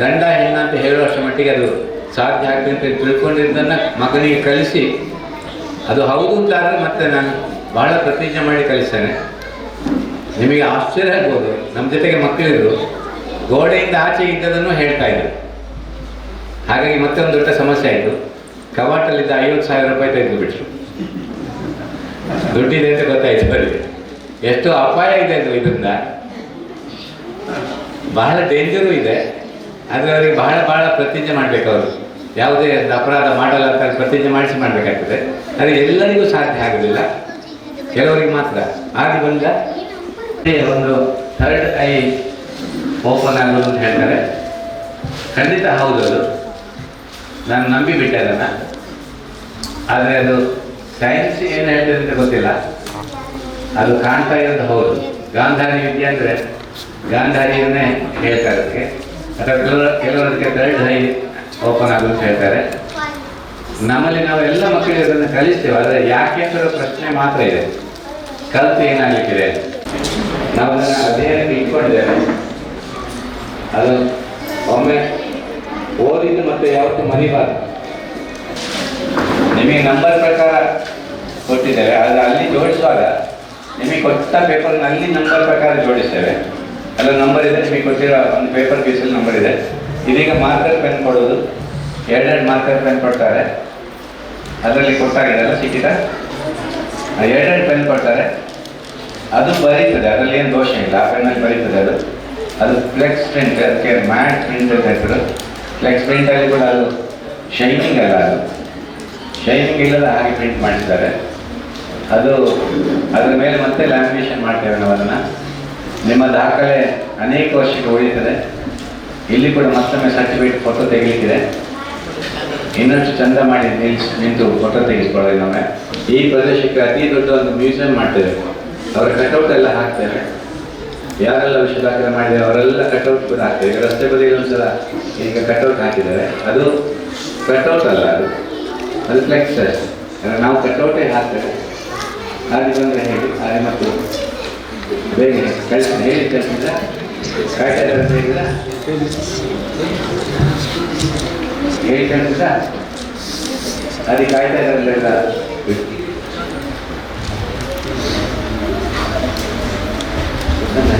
S1: ಗಂಡ ಹೆಣ್ಣ ಅಂತ ಹೇಳುವಷ್ಟು ಮಟ್ಟಿಗೆ ಅದು ಸಾಧ್ಯ ಆಗ್ತದೆ ಅಂತ ತಿಳ್ಕೊಂಡಿದ್ದನ್ನು ಮಗನಿಗೆ ಕಲಿಸಿ ಅದು ಹೌದು ಅಂತಾದರೆ ಮತ್ತೆ ನಾನು ಬಹಳ ಪ್ರತಿಜ್ಞೆ ಮಾಡಿ ಕಲಿಸ್ತೇನೆ. ನಿಮಗೆ ಆಶ್ಚರ್ಯ ಆಗ್ಬೋದು, ನಮ್ಮ ಜೊತೆಗೆ ಮಕ್ಕಳಿದ್ರು ಗೋಡೆಯಿಂದ ಆಚೆ ಇದ್ದದನ್ನು ಹೇಳ್ತಾ ಇದ್ದರು. ಹಾಗಾಗಿ ಮತ್ತೆ ಒಂದು ದೊಡ್ಡ ಸಮಸ್ಯೆ ಆಯಿತು. ಕವಾಟಲ್ಲಿದ್ದ 50,000 ರೂಪಾಯಿ ತೆಗೆದು ಬಿಟ್ಟರು. ದುಡ್ಡಿದೆ ಅಂತ ಗೊತ್ತಾಯ್ತು ಅವರಿಗೆ. ಎಷ್ಟು ಅಪಾಯ ಇದೆ ಅದು. ಇದರಿಂದ ಬಹಳ ಡೇಂಜರು ಇದೆ. ಆದರೆ ಅವರಿಗೆ ಬಹಳ ಪ್ರತಿಜ್ಞೆ ಮಾಡಬೇಕು. ಅವರು ಯಾವುದೇ ಅಪರಾಧ ಮಾಡಲ್ಲ ಅಂತ ಪ್ರತಿಜ್ಞೆ ಮಾಡಬೇಕಾಗ್ತದೆ. ಅದು ಎಲ್ಲರಿಗೂ ಸಾಧ್ಯ ಆಗೋದಿಲ್ಲ, ಕೆಲವರಿಗೆ ಮಾತ್ರ ಆಗಿ ಬಂದ ಒಂದು 3rd ಐ ಓಪನ್ ಆಗೋದು ಅಂತ ಹೇಳ್ತಾರೆ. ಖಂಡಿತ ಹೌದು, ಅದು ನಾನು ನಂಬಿಬಿಟ್ಟೆ ಅದನ್ನು. ಆದರೆ ಅದು ಸೈನ್ಸ್ ಏನು ಹೇಳ್ತದೆ ಅಂತ ಗೊತ್ತಿಲ್ಲ. ಅದು ಕಾಣ್ತಾ ಇರೋದು ಹೌದು. ಗಾಂಧಾರಿ ವಿದ್ಯೆ ಅಂದರೆ ಗಾಂಧಾರಿಯನ್ನೇ ಹೇಳ್ತಾರೆ ಅದಕ್ಕೆ. ಅಥವಾ ಕೆಲವರಿಗೆ 3rd ಐ ಓಪನ್ ಆಗೋದು ಅಂತ ಹೇಳ್ತಾರೆ. ನಮ್ಮಲ್ಲಿ ನಾವು ಎಲ್ಲ ಮಕ್ಕಳಿಗೆ ಅದನ್ನು ಕಲಿಸ್ತೇವೆ. ಆದರೆ ಯಾಕೆ ಅಂತ ಪ್ರಶ್ನೆ ಮಾತ್ರ ಇದೆ. ಕಲಿತು ಏನಾಗಲಿಕ್ಕಿದೆ? ನಾವು ಅದನ್ನು ಅಧ್ಯಯನಕ್ಕೆ ಇಟ್ಕೊಂಡಿದ್ದೇವೆ. ಅದು ಒಮ್ಮೆ ಓದಿದ್ದು ಮತ್ತೆ ಯಾವತ್ತೂ ಮರಿಬಾರ್ದು. ನಿಮಗೆ ನಂಬರ್ ಪ್ರಕಾರ ಕೊಟ್ಟಿದ್ದೇವೆ, ಆದರೆ ಅಲ್ಲಿ ಜೋಡಿಸುವಾಗ ನಿಮಗೆ ಕೊಟ್ಟ ಪೇಪರ್ನಲ್ಲಿ ನಂಬರ್ ಪ್ರಕಾರ ಜೋಡಿಸ್ತೇವೆ. ಅಲ್ಲ ನಂಬರ್ ಇದೆ, ನಿಮಗೆ ಕೊಟ್ಟಿರೋ ಒಂದು ಪೇಪರ್ ಪೀಸಲ್ಲಿ ನಂಬರ್ ಇದೆ. ಇದೀಗ ಮಾರ್ಕರ್ ಪೆನ್ ಕೊಡೋದು, 2 ಮಾರ್ಕರ್ ಪೆನ್ ಕೊಡ್ತಾರೆ. ಅದರಲ್ಲಿ ಕೊಟ್ಟಾಗಿದೆಲ್ಲ ಸಿಕ್ಕಿದ 2 ಪೆನ್ ಕೊಡ್ತಾರೆ. ಅದು ಬರೀತದೆ, ಅದರಲ್ಲಿ ಏನು ದೋಷ ಇಲ್ಲ. ಆ ಪೆನ್ನಲ್ಲಿ ಬರೀತದೆ. ಅದು ಫ್ಲೆಕ್ಸ್ ಪ್ರಿಂಟ್, ಅದಕ್ಕೆ ಮ್ಯಾಟ್ ಪ್ರಿಂಟ್ ಅಂತ ಹೆಸರು. ಫ್ಲೆಕ್ಸ್ ಪ್ರಿಂಟಲ್ಲಿ ಕೂಡ ಅದು ಶೈನಿಂಗ್ ಅಲ್ಲ, ಅದು ಶೈನಿಂಗ್ ಇಲ್ಲದ ಹಾಗೆ ಪ್ರಿಂಟ್ ಮಾಡಿದ್ದಾರೆ. ಅದರ ಮೇಲೆ ಮತ್ತೆ ಲ್ಯಾಮಿನೇಷನ್ ಮಾಡ್ತೇವೆ ನಾವು ಅದನ್ನು. ನಿಮ್ಮ ದಾಖಲೆ ಅನೇಕ ವರ್ಷಕ್ಕೆ ಉಳಿಯುತ್ತದೆ. ಇಲ್ಲಿ ಕೂಡ ಮತ್ತೊಮ್ಮೆ ಸರ್ಟಿಫಿಕೇಟ್ ಫೋಟೋ ತೆಗಿಲಿಕ್ಕಿದೆ. ಇನ್ನಷ್ಟು ಚಂದ ಮಾಡಿ ನಿಂತು ಫೋಟೋ ತೆಗೆಸ್ಕೊಳ್ಳೋದು. ನಮ್ಮೆ ಈ ಪ್ರದೇಶಕ್ಕೆ ಅತಿ ದೊಡ್ಡ ಒಂದು ಮ್ಯೂಸಿಯಂ ಮಾಡ್ತೇವೆ. ಅವರ ಕಟೌಟ್ ಎಲ್ಲ ಹಾಕ್ತೇವೆ. ಯಾರೆಲ್ಲ ವಿಶ್ವ ದಾಖಲೆ ಮಾಡಿದ್ದಾರೆ ಅವರೆಲ್ಲ ಕಟೌಟ್ ಕೂಡ ಹಾಕ್ತೇವೆ. ಈಗ ರಸ್ತೆ ಬದಿಯಲ್ಲಿ ಒಂದ್ಸಲ ಈಗ ಕಟೌಟ್ ಹಾಕಿದ್ದಾರೆ. ಅದು ಕಟೌಟ್ ಅಲ್ಲ, ಅದು ಫ್ಲೆಕ್ಸ್. ನಾವು ಕಟೌಟೇ ಹಾಕ್ತೇವೆ. ಹಾಗೆ ಬಂದರೆ ಹೇಳಿ, ಹಾಗೆ ಮತ್ತು ಬೇಗ ಕಳಿಸ್ತೀನಿ. ಹೇಳಿ ಕಳಿಸಿದ ಕಾಯ್ತಾ ಇದ್ದಾರೆ ಅಂತ ಹೇಳಿದ ಹೇಳಿ ಕಳಿಸಿದ ಅದು ಕಾಯ್ತಾ ಇದ್ದಾರಲ್ಲ.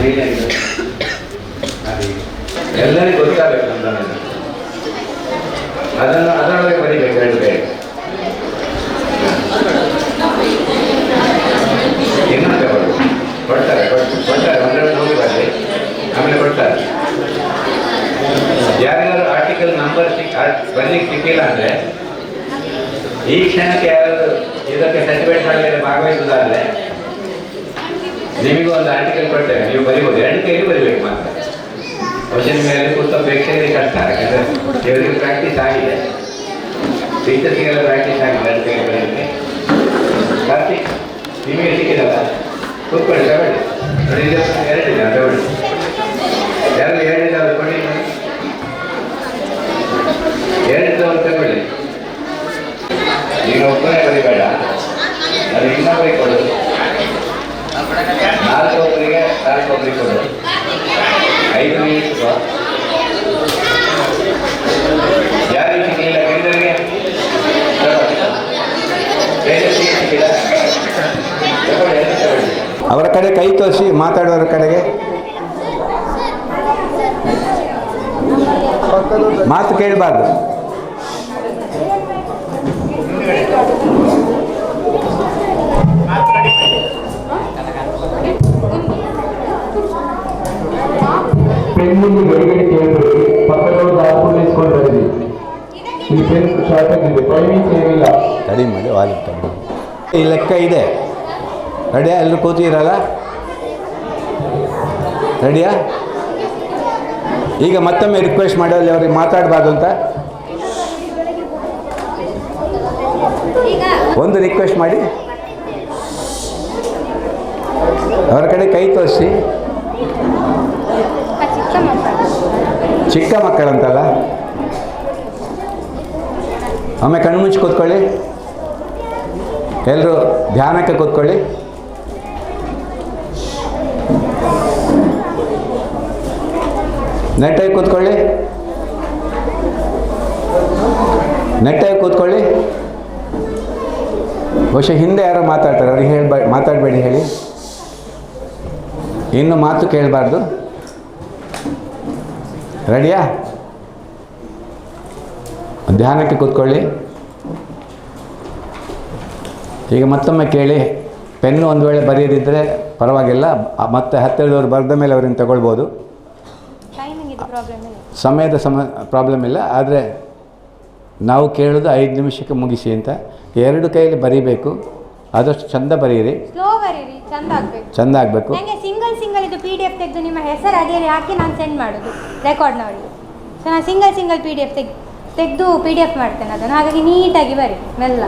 S1: ಹೇಳಿ ಆಗಿದೆ. ಎಲ್ಲರಿಗೂ ಗೊತ್ತಾಗಬೇಕು ನಮ್ಮದನ್ನು. ಅದರೊಳಗೆ ಬರೀಬೇಕು 2 ಕೈ. ಇನ್ನೊಂದು ಕೊಡ್ತಾರೆ 1 ನೋಡಿ ಬರಲಿ, ಆಮೇಲೆ ಕೊಡ್ತಾರೆ. ಯಾರ್ಯಾರು ಆರ್ಟಿಕಲ್ ನಂಬರ್ ಬರ್ಲಿಕ್ಕೆ ಸಿಕ್ಕಿಲ್ಲ ಅಂದರೆ ಈ ಕ್ಷಣಕ್ಕೆ ಯಾರಾದರೂ ಇದಕ್ಕೆ ಸರ್ಟಿಫಿಕೇಟ್ ಮಾಡಲಿಕ್ಕೆ ಭಾಗವಹಿಸೋದಾದರೆ ನಿಮಗೂ ಒಂದು ಆರ್ಟಿಕಲ್ ಕೊಡ್ತೇವೆ, ನೀವು ಬರೀಬೋದು. 2 ಕೈಲಿ ಬರೀಬೇಕು ಮಾತ್ರ. ಕ್ವಶನ್ ಮೇಲೆ ಪುಸ್ತಕ ಪ್ರೇಕ್ಷಕರಿಗೆ ಕಷ್ಟ. ಯಾಕಂದರೆ ಇವರಿಗೆ ಪ್ರಾಕ್ಟೀಸ್ ಆಗಿದೆ, ಟೀಚರ್ಸ್ಗೆಲ್ಲ ಪ್ರಾಕ್ಟೀಸ್ ಆಗಿದೆ 2 ಕೈಲಿ ಬರೀಲಿಕ್ಕೆ. ಕಾರ್ತಿಕ್, ನಿಮಗೆ ಸಿಕ್ಕಿದಲ್ಲ, ಕೂತ್ಕೊಳ್ಳಿ, ತಗೊಳ್ಳಿ. ನೋಡಿ, 2 ಇದೆ, ತಗೊಳ್ಳಿ. ಯಾರು 2 ಇದ್ದಾವೆ ಕೊಡಿ. 2 ಇದ್ದವ್ರು ತಗೊಳ್ಳಿ. ಈಗ ಒಬ್ಬನೇ ಬರೀಬೇಡ, ಅದು ಇನ್ನೊಬ್ಬರಿಗೆ ಕೊಡು, 4 ಒಬ್ಬರಿಗೆ 4 ಒಬ್ಬರಿಗೆ ಕೊಡು, 5 ನಿಮಿಷ. ಯಾರಿಗೆ ಸಿಗಲಿಲ್ಲ ಗಂಡರಿಗೆ
S2: ಅವರ ಕಡೆ ಕೈ ತೋರಿಸಿ ಮಾತಾಡೋರ ಕಡೆಗೆ ಮಾತು ಕೇಳಬಾರ್ದು.
S3: ಪೆನ್ನಿಂದ ಹೊರಗಡೆ ಕೇಳಬೇಡಿ, ಪಕ್ಕದವ್ರು ಹಾಕೊಂಡು ಇಸ್ಕೊಂಡು ಬರಲಿ. ಈ ಪೆನ್ ಶಾರ್ಟೇಜ್ ಇದೆ, ಟೈಮಿಂಗ್ ಏನಿಲ್ಲ.
S2: ಕಡಿಮೆ ಮಾಡಿ ವಾಲಿಗೆ ಕಡಿಮೆ. ಈ ಲೆಕ್ಕ ಇದೆ. ರೆಡಿಯಾ? ಎಲ್ಲರೂ ಕೂತಿರಲ್ಲ? ರೆಡಿಯಾ? ಈಗ ಮತ್ತೊಮ್ಮೆ ರಿಕ್ವೆಸ್ಟ್ ಮಾಡೋಲ್ಲಿ ಅವ್ರಿಗೆ ಮಾತಾಡಬಾರ್ದು ಅಂತ ಒಂದು ರಿಕ್ವೆಸ್ಟ್ ಮಾಡಿ ಅವರ ಕಡೆ ಕೈ ತೋರಿಸಿ. ಚಿಕ್ಕ ಮಕ್ಕಳಂತಲ್ಲ, ಒಮ್ಮೆ ಕಣ್ಣು ಮುಚ್ಚಿ ಕೂತ್ಕೊಳ್ಳಿ. ಎಲ್ಲರೂ ಧ್ಯಾನಕ್ಕೆ ಕೂತ್ಕೊಳ್ಳಿ. ನೆಟ್ಟಾಗಿ ಕೂತ್ಕೊಳ್ಳಿ, ನೆಟ್ಟಾಗಿ ಕೂತ್ಕೊಳ್ಳಿ. ಬಹುಶಃ ಹಿಂದೆ ಯಾರೋ ಮಾತಾಡ್ತಾರೆ, ಅವ್ರಿಗೆ ಮಾತಾಡಬೇಡಿ ಹೇಳಿ. ಇನ್ನು ಮಾತು ಕೇಳಬಾರ್ದು. ರೆಡಿಯಾ? ಧ್ಯಾನಕ್ಕೆ ಕೂತ್ಕೊಳ್ಳಿ. ಈಗ ಮತ್ತೊಮ್ಮೆ ಕೇಳಿ. ಪೆನ್ನು ಒಂದು ವೇಳೆ ಬರೆಯೋದಿದ್ದರೆ ಪರವಾಗಿಲ್ಲ, ಮತ್ತೆ ಹತ್ತಿರದವ್ರು ಬರೆದ ಮೇಲೆ ಅವ್ರನ್ನ ತಗೊಳ್ಬೋದು. ಸಮಯದ ಪ್ರಾಬ್ಲಮ್ ಇಲ್ಲ. ಆದರೆ ನಾವು ಕೇಳೋದು 5 ನಿಮಿಷಕ್ಕೆ ಮುಗಿಸಿ ಅಂತ. 2 ಕೈಯಲ್ಲಿ ಬರೀಬೇಕು, ಆದಷ್ಟು ಚಂದ ಬರೀರಿ, ಚಂದ ಆಗಬೇಕು.
S4: ಸಿಂಗಲ್ ಇದು PDF ತೆಗೆದು ನಿಮ್ಮ ಹೆಸರು ಅಡಿಯಲ್ಲಿ ಹಾಕಿ ನಾನು ಸೆಂಡ್ ಮಾಡೋದು ರೆಕಾರ್ಡ್ನವರಿಗೆ. ಸೊ ನಾನು ಸಿಂಗಲ್ PDF ತೆಗೆದು PDF ಮಾಡ್ತೇನೆ ಅದನ್ನು. ಹಾಗಾಗಿ ನೀಟಾಗಿ ಬರಿ ಮೆಲ್ಲ.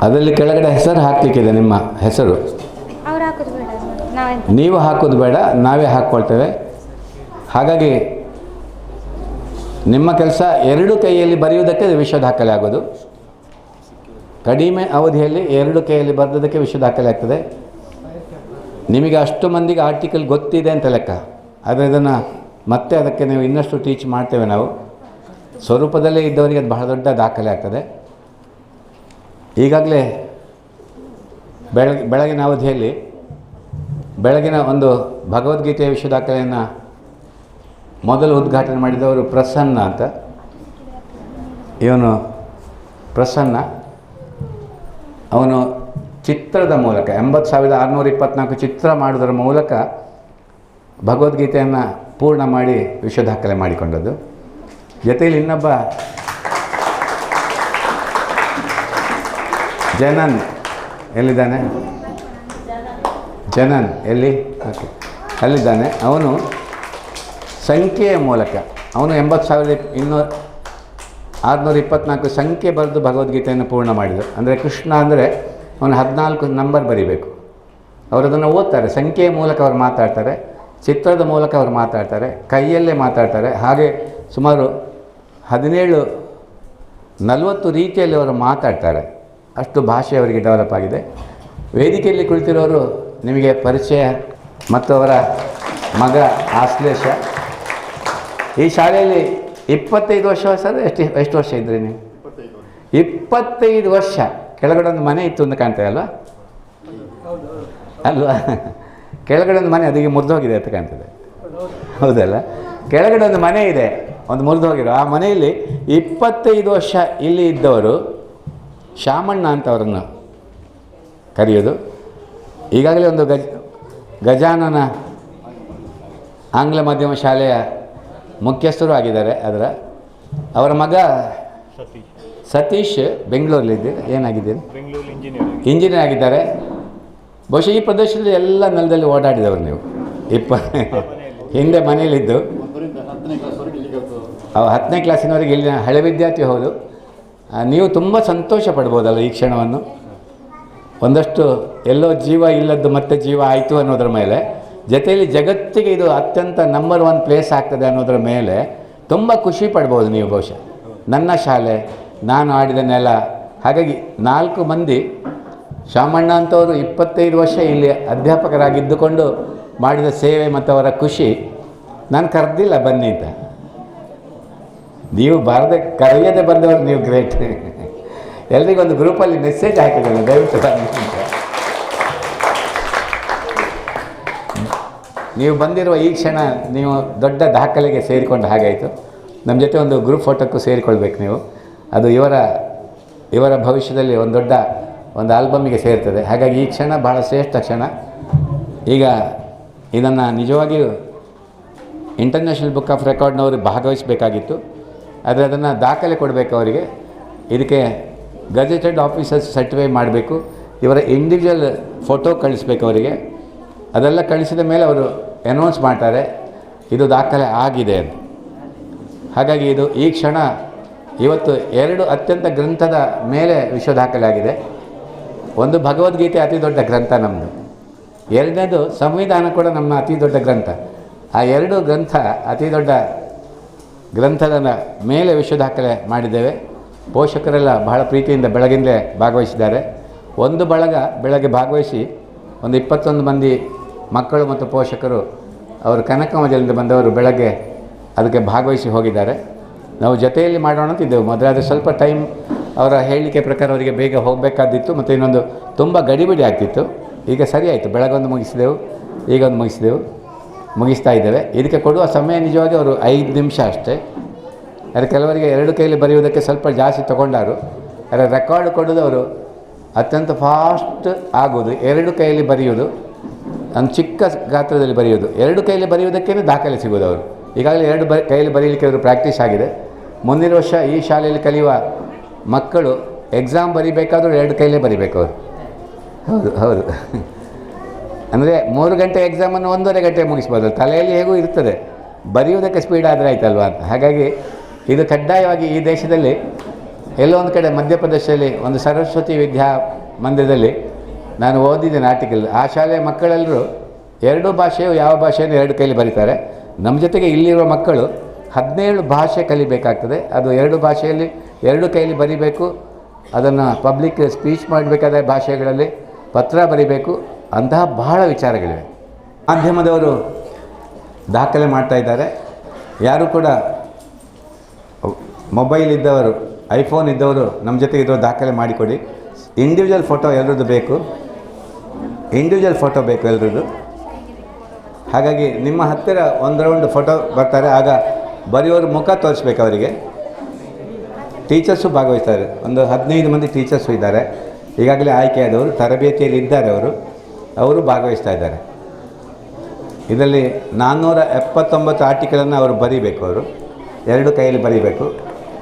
S2: ಅದರಲ್ಲಿ ಕೆಳಗಡೆ ಹೆಸರು ಹಾಕಲಿಕ್ಕಿದೆ, ನಿಮ್ಮ ಹೆಸರು.
S4: ಅವ್ರು ಹಾಕೋದು ಬೇಡ,
S2: ನೀವು ಹಾಕೋದು ಬೇಡ, ನಾವೇ ಹಾಕ್ಕೊಳ್ತೇವೆ. ಹಾಗಾಗಿ ನಿಮ್ಮ ಕೆಲಸ 2 ಕೈಯಲ್ಲಿ ಬರೆಯುವುದಕ್ಕೆ ವಿಶ್ವ ದಾಖಲೆ ಆಗೋದು. ಕಡಿಮೆ ಅವಧಿಯಲ್ಲಿ 2 ಕೈಯಲ್ಲಿ ಬರೆದಕ್ಕೆ ವಿಶ್ವ ದಾಖಲೆ ಆಗ್ತದೆ. ನಿಮಗೆ ಅಷ್ಟು ಮಂದಿಗೆ ಆರ್ಟಿಕಲ್ ಗೊತ್ತಿದೆ ಅಂತ ಲೆಕ್ಕ. ಆದರೆ ಇದನ್ನು ಮತ್ತೆ ಅದಕ್ಕೆ ನೀವು ಇನ್ನಷ್ಟು ಟೀಚ್ ಮಾಡ್ತೇವೆ ನಾವು. ಸ್ವರೂಪದಲ್ಲೇ ಇದ್ದವರಿಗೆ ಅದು ಬಹಳ ದೊಡ್ಡ ದಾಖಲೆ ಆಗ್ತದೆ. ಈಗಾಗಲೇ ಬೆಳಗಿನ ಅವಧಿಯಲ್ಲಿ ಬೆಳಗಿನ ಒಂದು ಭಗವದ್ಗೀತೆಯ ವಿಶ್ವ ದಾಖಲೆಯನ್ನು ಮೊದಲು ಉದ್ಘಾಟನೆ ಮಾಡಿದವರು ಪ್ರಸನ್ನ ಅಂತ. ಇವನು ಪ್ರಸನ್ನ, ಅವನು ಚಿತ್ರದ ಮೂಲಕ 80,624 ಚಿತ್ರ ಮಾಡೋದರ ಮೂಲಕ ಭಗವದ್ಗೀತೆಯನ್ನು ಪೂರ್ಣ ಮಾಡಿ ವಿಶ್ವ ದಾಖಲೆ ಮಾಡಿಕೊಂಡದ್ದು. ಜೊತೆಯಲ್ಲಿ ಇನ್ನೊಬ್ಬ ಜನನ್ ಎಲ್ಲಿದ್ದಾನೆ? ಜನನ್ ಎಲ್ಲಿ? ಓಕೆ, ಅಲ್ಲಿದ್ದಾನೆ. ಅವನು ಸಂಖ್ಯೆಯ ಮೂಲಕ ಅವನು 80,624 ಸಂಖ್ಯೆ ಬರೆದು ಭಗವದ್ಗೀತೆಯನ್ನು ಪೂರ್ಣ ಮಾಡಿದ. ಅಂದರೆ ಕೃಷ್ಣ ಅಂದರೆ ಅವನು 14 ನಂಬರ್ ಬರೀಬೇಕು. ಅವರು ಅದನ್ನು ಓದ್ತಾರೆ. ಸಂಖ್ಯೆಯ ಮೂಲಕ ಅವ್ರು ಮಾತಾಡ್ತಾರೆ, ಚಿತ್ರದ ಮೂಲಕ ಅವ್ರು ಮಾತಾಡ್ತಾರೆ, ಕೈಯಲ್ಲೇ ಮಾತಾಡ್ತಾರೆ. ಹಾಗೆ ಸುಮಾರು 17-40 ರೀತಿಯಲ್ಲಿ ಅವರು ಮಾತಾಡ್ತಾರೆ. ಅಷ್ಟು ಭಾಷೆ ಅವರಿಗೆ ಡೆವಲಪ್ ಆಗಿದೆ. ವೇದಿಕೆಯಲ್ಲಿ ಕುಳಿತಿರೋರು ನಿಮಗೆ ಪರಿಚಯ, ಮತ್ತು ಅವರ ಮಗ ಆಶ್ಲೇಷ. ಈ ಶಾಲೆಯಲ್ಲಿ 25 ವರ್ಷ ಸರ್. ಎಷ್ಟು ವರ್ಷ ಇದ್ರಿ ನೀವು? 25 ವರ್ಷ. ಕೆಳಗಡೆ ಒಂದು ಮನೆ ಇತ್ತು ಅಂತ ಕಾಣ್ತದೆ ಅಲ್ವಾ? ಅಲ್ವಾ? ಕೆಳಗಡೆ ಒಂದು ಮನೆ, ಅದಕ್ಕೆ ಮುರಿದೋಗಿದೆ ಅಂತ ಕಾಣ್ತದೆ, ಹೌದಲ್ಲ? ಕೆಳಗಡೆ ಒಂದು ಮನೆ ಇದೆ, ಒಂದು ಮುರಿದೋಗಿರೋ ಆ ಮನೆಯಲ್ಲಿ 25 ವರ್ಷ ಇಲ್ಲಿ ಇದ್ದವರು ಶಾಮಣ್ಣ ಅಂತ ಅವರನ್ನು ಕರೆಯೋದು. ಈಗಾಗಲೇ ಒಂದು ಗಜಾನನ ಆಂಗ್ಲ ಮಾಧ್ಯಮ ಶಾಲೆಯ ಮುಖ್ಯಸ್ಥರು ಆಗಿದ್ದಾರೆ. ಅವರ ಮಗ ಸತೀಶ್ ಬೆಂಗಳೂರಲ್ಲಿದ್ದೆ, ಏನಾಗಿದ್ದೀರಿ? ಇಂಜಿನಿಯರ್ ಆಗಿದ್ದಾರೆ. ಬಹುಶಃ ಈ ಪ್ರದೇಶದಲ್ಲಿ ಎಲ್ಲ ನೆಲದಲ್ಲಿ ಓಡಾಡಿದವರು ನೀವು. ಹಿಂದೆ ಮನೆಯಲ್ಲಿದ್ದು 10ನೇ ಕ್ಲಾಸಿನವರೆಗೆ ಇಲ್ಲಿನ ಹಳೆ ವಿದ್ಯಾರ್ಥಿ. ಹೌದು, ನೀವು ತುಂಬ ಸಂತೋಷ ಪಡ್ಬೋದಲ್ಲ ಈ ಕ್ಷಣವನ್ನು. ಒಂದಷ್ಟು ಎಲ್ಲೋ ಜೀವ ಇಲ್ಲದ್ದು ಮತ್ತೆ ಜೀವ ಆಯಿತು ಅನ್ನೋದ್ರ ಮೇಲೆ, ಜೊತೆಯಲ್ಲಿ ಜಗತ್ತಿಗೆ ಇದು ಅತ್ಯಂತ ನಂಬರ್ 1 ಪ್ಲೇಸ್ ಆಗ್ತದೆ ಅನ್ನೋದ್ರ ಮೇಲೆ ತುಂಬ ಖುಷಿ ಪಡ್ಬೋದು ನೀವು. ಬಹುಶಃ ನನ್ನ ಶಾಲೆ, ನಾನು ಆಡಿದ ನೆಲ. ಹಾಗಾಗಿ 4 ಮಂದಿ ಶಾಮಣ್ಣ ಅಂತವರು 25 ವರ್ಷ ಇಲ್ಲಿ ಅಧ್ಯಾಪಕರಾಗಿದ್ದುಕೊಂಡು ಮಾಡಿದ ಸೇವೆ ಮತ್ತು ಅವರ ಖುಷಿ ನಾನು ಕರೆದಿಲ್ಲ ಬನ್ನಿ ಅಂತ. ನೀವು ಕರೆಯದೆ ಬಂದವರು ನೀವು ಗ್ರೇಟ್. ಎಲ್ರಿಗೊಂದು ಗ್ರೂಪಲ್ಲಿ ಮೆಸೇಜ್ ಹಾಕಿದ್ದೇನೆ, ದಯವಿಟ್ಟು ಬನ್ನಿ ಅಂತ. ನೀವು ಬಂದಿರುವ ಈ ಕ್ಷಣ ನೀವು ದೊಡ್ಡ ದಾಖಲೆಗೆ ಸೇರಿಕೊಂಡ ಹಾಗಾಯಿತು. ನಮ್ಮ ಜೊತೆ ಒಂದು ಗ್ರೂಪ್ ಫೋಟೋಕ್ಕೂ ಸೇರಿಕೊಳ್ಬೇಕು ನೀವು. ಅದು ಇವರ ಭವಿಷ್ಯದಲ್ಲಿ ಒಂದು ಆಲ್ಬಮ್ಮಿಗೆ ಸೇರ್ತದೆ. ಹಾಗಾಗಿ ಈ ಕ್ಷಣ ಬಹಳ ಶ್ರೇಷ್ಠ ಕ್ಷಣ. ಈಗ ಇದನ್ನು ನಿಜವಾಗಿಯೂ ಇಂಟರ್ನ್ಯಾಷನಲ್ ಬುಕ್ ಆಫ್ ರೆಕಾರ್ಡ್ನವರು ಭಾಗವಹಿಸಬೇಕಾಗಿತ್ತು, ಆದರೆ ಅದನ್ನು ದಾಖಲೆ ಕೊಡಬೇಕು ಅವರಿಗೆ. ಇದಕ್ಕೆ ಗೆಜೆಟೆಡ್ ಆಫೀಸರ್ಸ್ ಸರ್ಟಿಫೈ ಮಾಡಬೇಕು, ಇವರ ಇಂಡಿವಿಜುವಲ್ ಫೋಟೋ ಕಳಿಸ್ಬೇಕು ಅವರಿಗೆ. ಅದೆಲ್ಲ ಕಳಿಸಿದ ಮೇಲೆ ಅವರು ಅನೌನ್ಸ್ ಮಾಡ್ತಾರೆ ಇದು ದಾಖಲೆ ಆಗಿದೆ ಅಂತ. ಹಾಗಾಗಿ ಇದು ಈ ಕ್ಷಣ ಇವತ್ತು 2 ಅತ್ಯಂತ ಗ್ರಂಥದ ಮೇಲೆ ವಿಶ್ವ ದಾಖಲೆ ಆಗಿದೆ. ಒಂದು ಭಗವದ್ಗೀತೆ ಅತಿ ದೊಡ್ಡ ಗ್ರಂಥ ನಮ್ಮದು, ಎರಡನೇದು ಸಂವಿಧಾನ ಕೂಡ ನಮ್ಮ ಅತಿ ದೊಡ್ಡ ಗ್ರಂಥ. ಆ 2 ಗ್ರಂಥ ಅತಿ ದೊಡ್ಡ ಗ್ರಂಥದ ಮೇಲೆ ವಿಶ್ವ ದಾಖಲೆ ಮಾಡಿದ್ದೇವೆ. ಪೋಷಕರೆಲ್ಲ ಬಹಳ ಪ್ರೀತಿಯಿಂದ ಬೆಳಗಿಂದಲೇ ಭಾಗವಹಿಸಿದ್ದಾರೆ. ಒಂದು ಬಳಗ ಬೆಳಗ್ಗೆ ಭಾಗವಹಿಸಿ ಒಂದು 21 ಮಂದಿ ಮಕ್ಕಳು ಮತ್ತು ಪೋಷಕರು ಅವರು ಕನಕಮಜಲಿಂದ ಬಂದವರು ಬೆಳಗ್ಗೆ ಅದಕ್ಕೆ ಭಾಗವಹಿಸಿ ಹೋಗಿದ್ದಾರೆ. ನಾವು ಜೊತೆಯಲ್ಲಿ ಮಾಡೋಣ ಅಂತಿದ್ದೆವು ಮೊದಲು, ಆದರೆ ಸ್ವಲ್ಪ ಟೈಮ್ ಅವರ ಹೇಳಿಕೆ ಪ್ರಕಾರ ಅವರಿಗೆ ಬೇಗ ಹೋಗಬೇಕಾದಿತ್ತು ಮತ್ತು ಇನ್ನೊಂದು ತುಂಬ ಗಡಿಬಿಡಿ ಆಗ್ತಿತ್ತು. ಈಗ ಸರಿ ಆಯಿತು, ಬೆಳಗೊಂದು ಮುಗಿಸಿದೆವು, ಈಗ ಒಂದು ಮುಗಿಸ್ತಾ ಇದ್ದೇವೆ. ಇದಕ್ಕೆ ಕೊಡುವ ಸಮಯ ನಿಜವಾಗಿ ಅವರು 5 ನಿಮಿಷ ಅಷ್ಟೇ. ಆದರೆ ಕೆಲವರಿಗೆ 2 ಕೈಯಲ್ಲಿ ಬರೆಯುವುದಕ್ಕೆ ಸ್ವಲ್ಪ ಜಾಸ್ತಿ ತೊಗೊಂಡಾರು. ಆದರೆ ರೆಕಾರ್ಡ್ ಕೊಡೋದು ಅವರು ಅತ್ಯಂತ ಫಾಸ್ಟ್ ಆಗೋದು, 2 ಕೈಯಲ್ಲಿ ಬರೆಯೋದು, ಒಂದು ಚಿಕ್ಕ ಗಾತ್ರದಲ್ಲಿ ಬರೆಯೋದು, 2 ಕೈಯಲ್ಲಿ ಬರೆಯುವುದಕ್ಕೇ ದಾಖಲೆ ಸಿಗೋದು. ಅವರು ಈಗಾಗಲೇ 2 ಕೈಯಲ್ಲಿ ಬರೀಲಿಕ್ಕೆ ಅವರು ಪ್ರಾಕ್ಟೀಸ್ ಆಗಿದೆ. ಮುಂದಿನ ವರ್ಷ ಈ ಶಾಲೆಯಲ್ಲಿ ಕಲಿಯುವ ಮಕ್ಕಳು ಎಕ್ಸಾಮ್ ಬರೀಬೇಕಾದ್ರೂ 2 ಕೈಯಲ್ಲೇ ಬರೀಬೇಕು ಅವರು. ಹೌದು ಅಂದರೆ 3 ಗಂಟೆ ಎಕ್ಸಾಮನ್ನು 1.5 ಗಂಟೆ ಮುಗಿಸ್ಬೋದು. ತಲೆಯಲ್ಲಿ ಹೇಗೂ ಇರ್ತದೆ, ಬರೆಯುವುದಕ್ಕೆ ಸ್ಪೀಡ್ ಆದರೆ ಆಯ್ತಲ್ವ ಅಂತ. ಹಾಗಾಗಿ ಇದು ಕಡ್ಡಾಯವಾಗಿ ಈ ದೇಶದಲ್ಲಿ ಎಲ್ಲೋ ಒಂದು ಕಡೆ ಮಧ್ಯಪ್ರದೇಶದಲ್ಲಿ ಒಂದು ಸರಸ್ವತಿ ವಿದ್ಯಾ ಮಂದಿರದಲ್ಲಿ ನಾನು ಓದಿದ್ದೇನೆ ಆರ್ಟಿಕಲ್. ಆ ಶಾಲೆಯ ಮಕ್ಕಳೆಲ್ಲರೂ 2 ಭಾಷೆಯು ಯಾವ ಭಾಷೆಯನ್ನು 2 ಕೈಯಲ್ಲಿ ಬರೀತಾರೆ. ನಮ್ಮ ಜೊತೆಗೆ ಇಲ್ಲಿರುವ ಮಕ್ಕಳು 17 ಭಾಷೆ ಕಲಿಬೇಕಾಗ್ತದೆ. ಅದು 2 ಭಾಷೆಯಲ್ಲಿ 2 ಕೈಯಲ್ಲಿ ಬರೀಬೇಕು. ಅದನ್ನು ಪಬ್ಲಿಕ್ ಸ್ಪೀಚ್ ಮಾಡಬೇಕಾದ ಭಾಷೆಗಳಲ್ಲಿ ಪತ್ರ ಬರೀಬೇಕು. ಅಂತಹ ಬಹಳ ವಿಚಾರಗಳಿವೆ. ಮಾಧ್ಯಮದವರು ದಾಖಲೆ ಮಾಡ್ತಾ ಇದ್ದಾರೆ. ಯಾರು ಕೂಡ ಮೊಬೈಲ್ ಇದ್ದವರು, ಐಫೋನ್ ಇದ್ದವರು ನಮ್ಮ ಜೊತೆಗೆ ಇರೋ ದಾಖಲೆ ಮಾಡಿಕೊಡಿ. ಇಂಡಿವಿಜುವಲ್ ಫೋಟೋ ಎಲ್ಲರದ್ದು ಬೇಕು, ಇಂಡಿವಿಜುವಲ್ ಫೋಟೋ ಬೇಕು ಎಲ್ಲರದ್ದು. ಹಾಗಾಗಿ ನಿಮ್ಮ ಹತ್ತಿರ ಒಂದು ರೌಂಡ್ ಫೋಟೋ ಬರ್ತಾರೆ, ಆಗ ಬರೆಯೋರು ಮುಖ ತೋರಿಸ್ಬೇಕು ಅವರಿಗೆ. ಟೀಚರ್ಸು ಭಾಗವಹಿಸ್ತಾರೆ, ಒಂದು 15 ಮಂದಿ ಟೀಚರ್ಸು ಇದ್ದಾರೆ. ಈಗಾಗಲೇ ಆಯ್ಕೆಯಾದವರು, ತರಬೇತಿಯಲ್ಲಿ ಇದ್ದಾರೆ ಅವರು ಭಾಗವಹಿಸ್ತಾ ಇದ್ದಾರೆ. ಇದರಲ್ಲಿ 479 ಆರ್ಟಿಕಲನ್ನು ಅವರು ಬರೀಬೇಕು. ಅವರು 2 ಕೈಯಲ್ಲಿ ಬರೀಬೇಕು.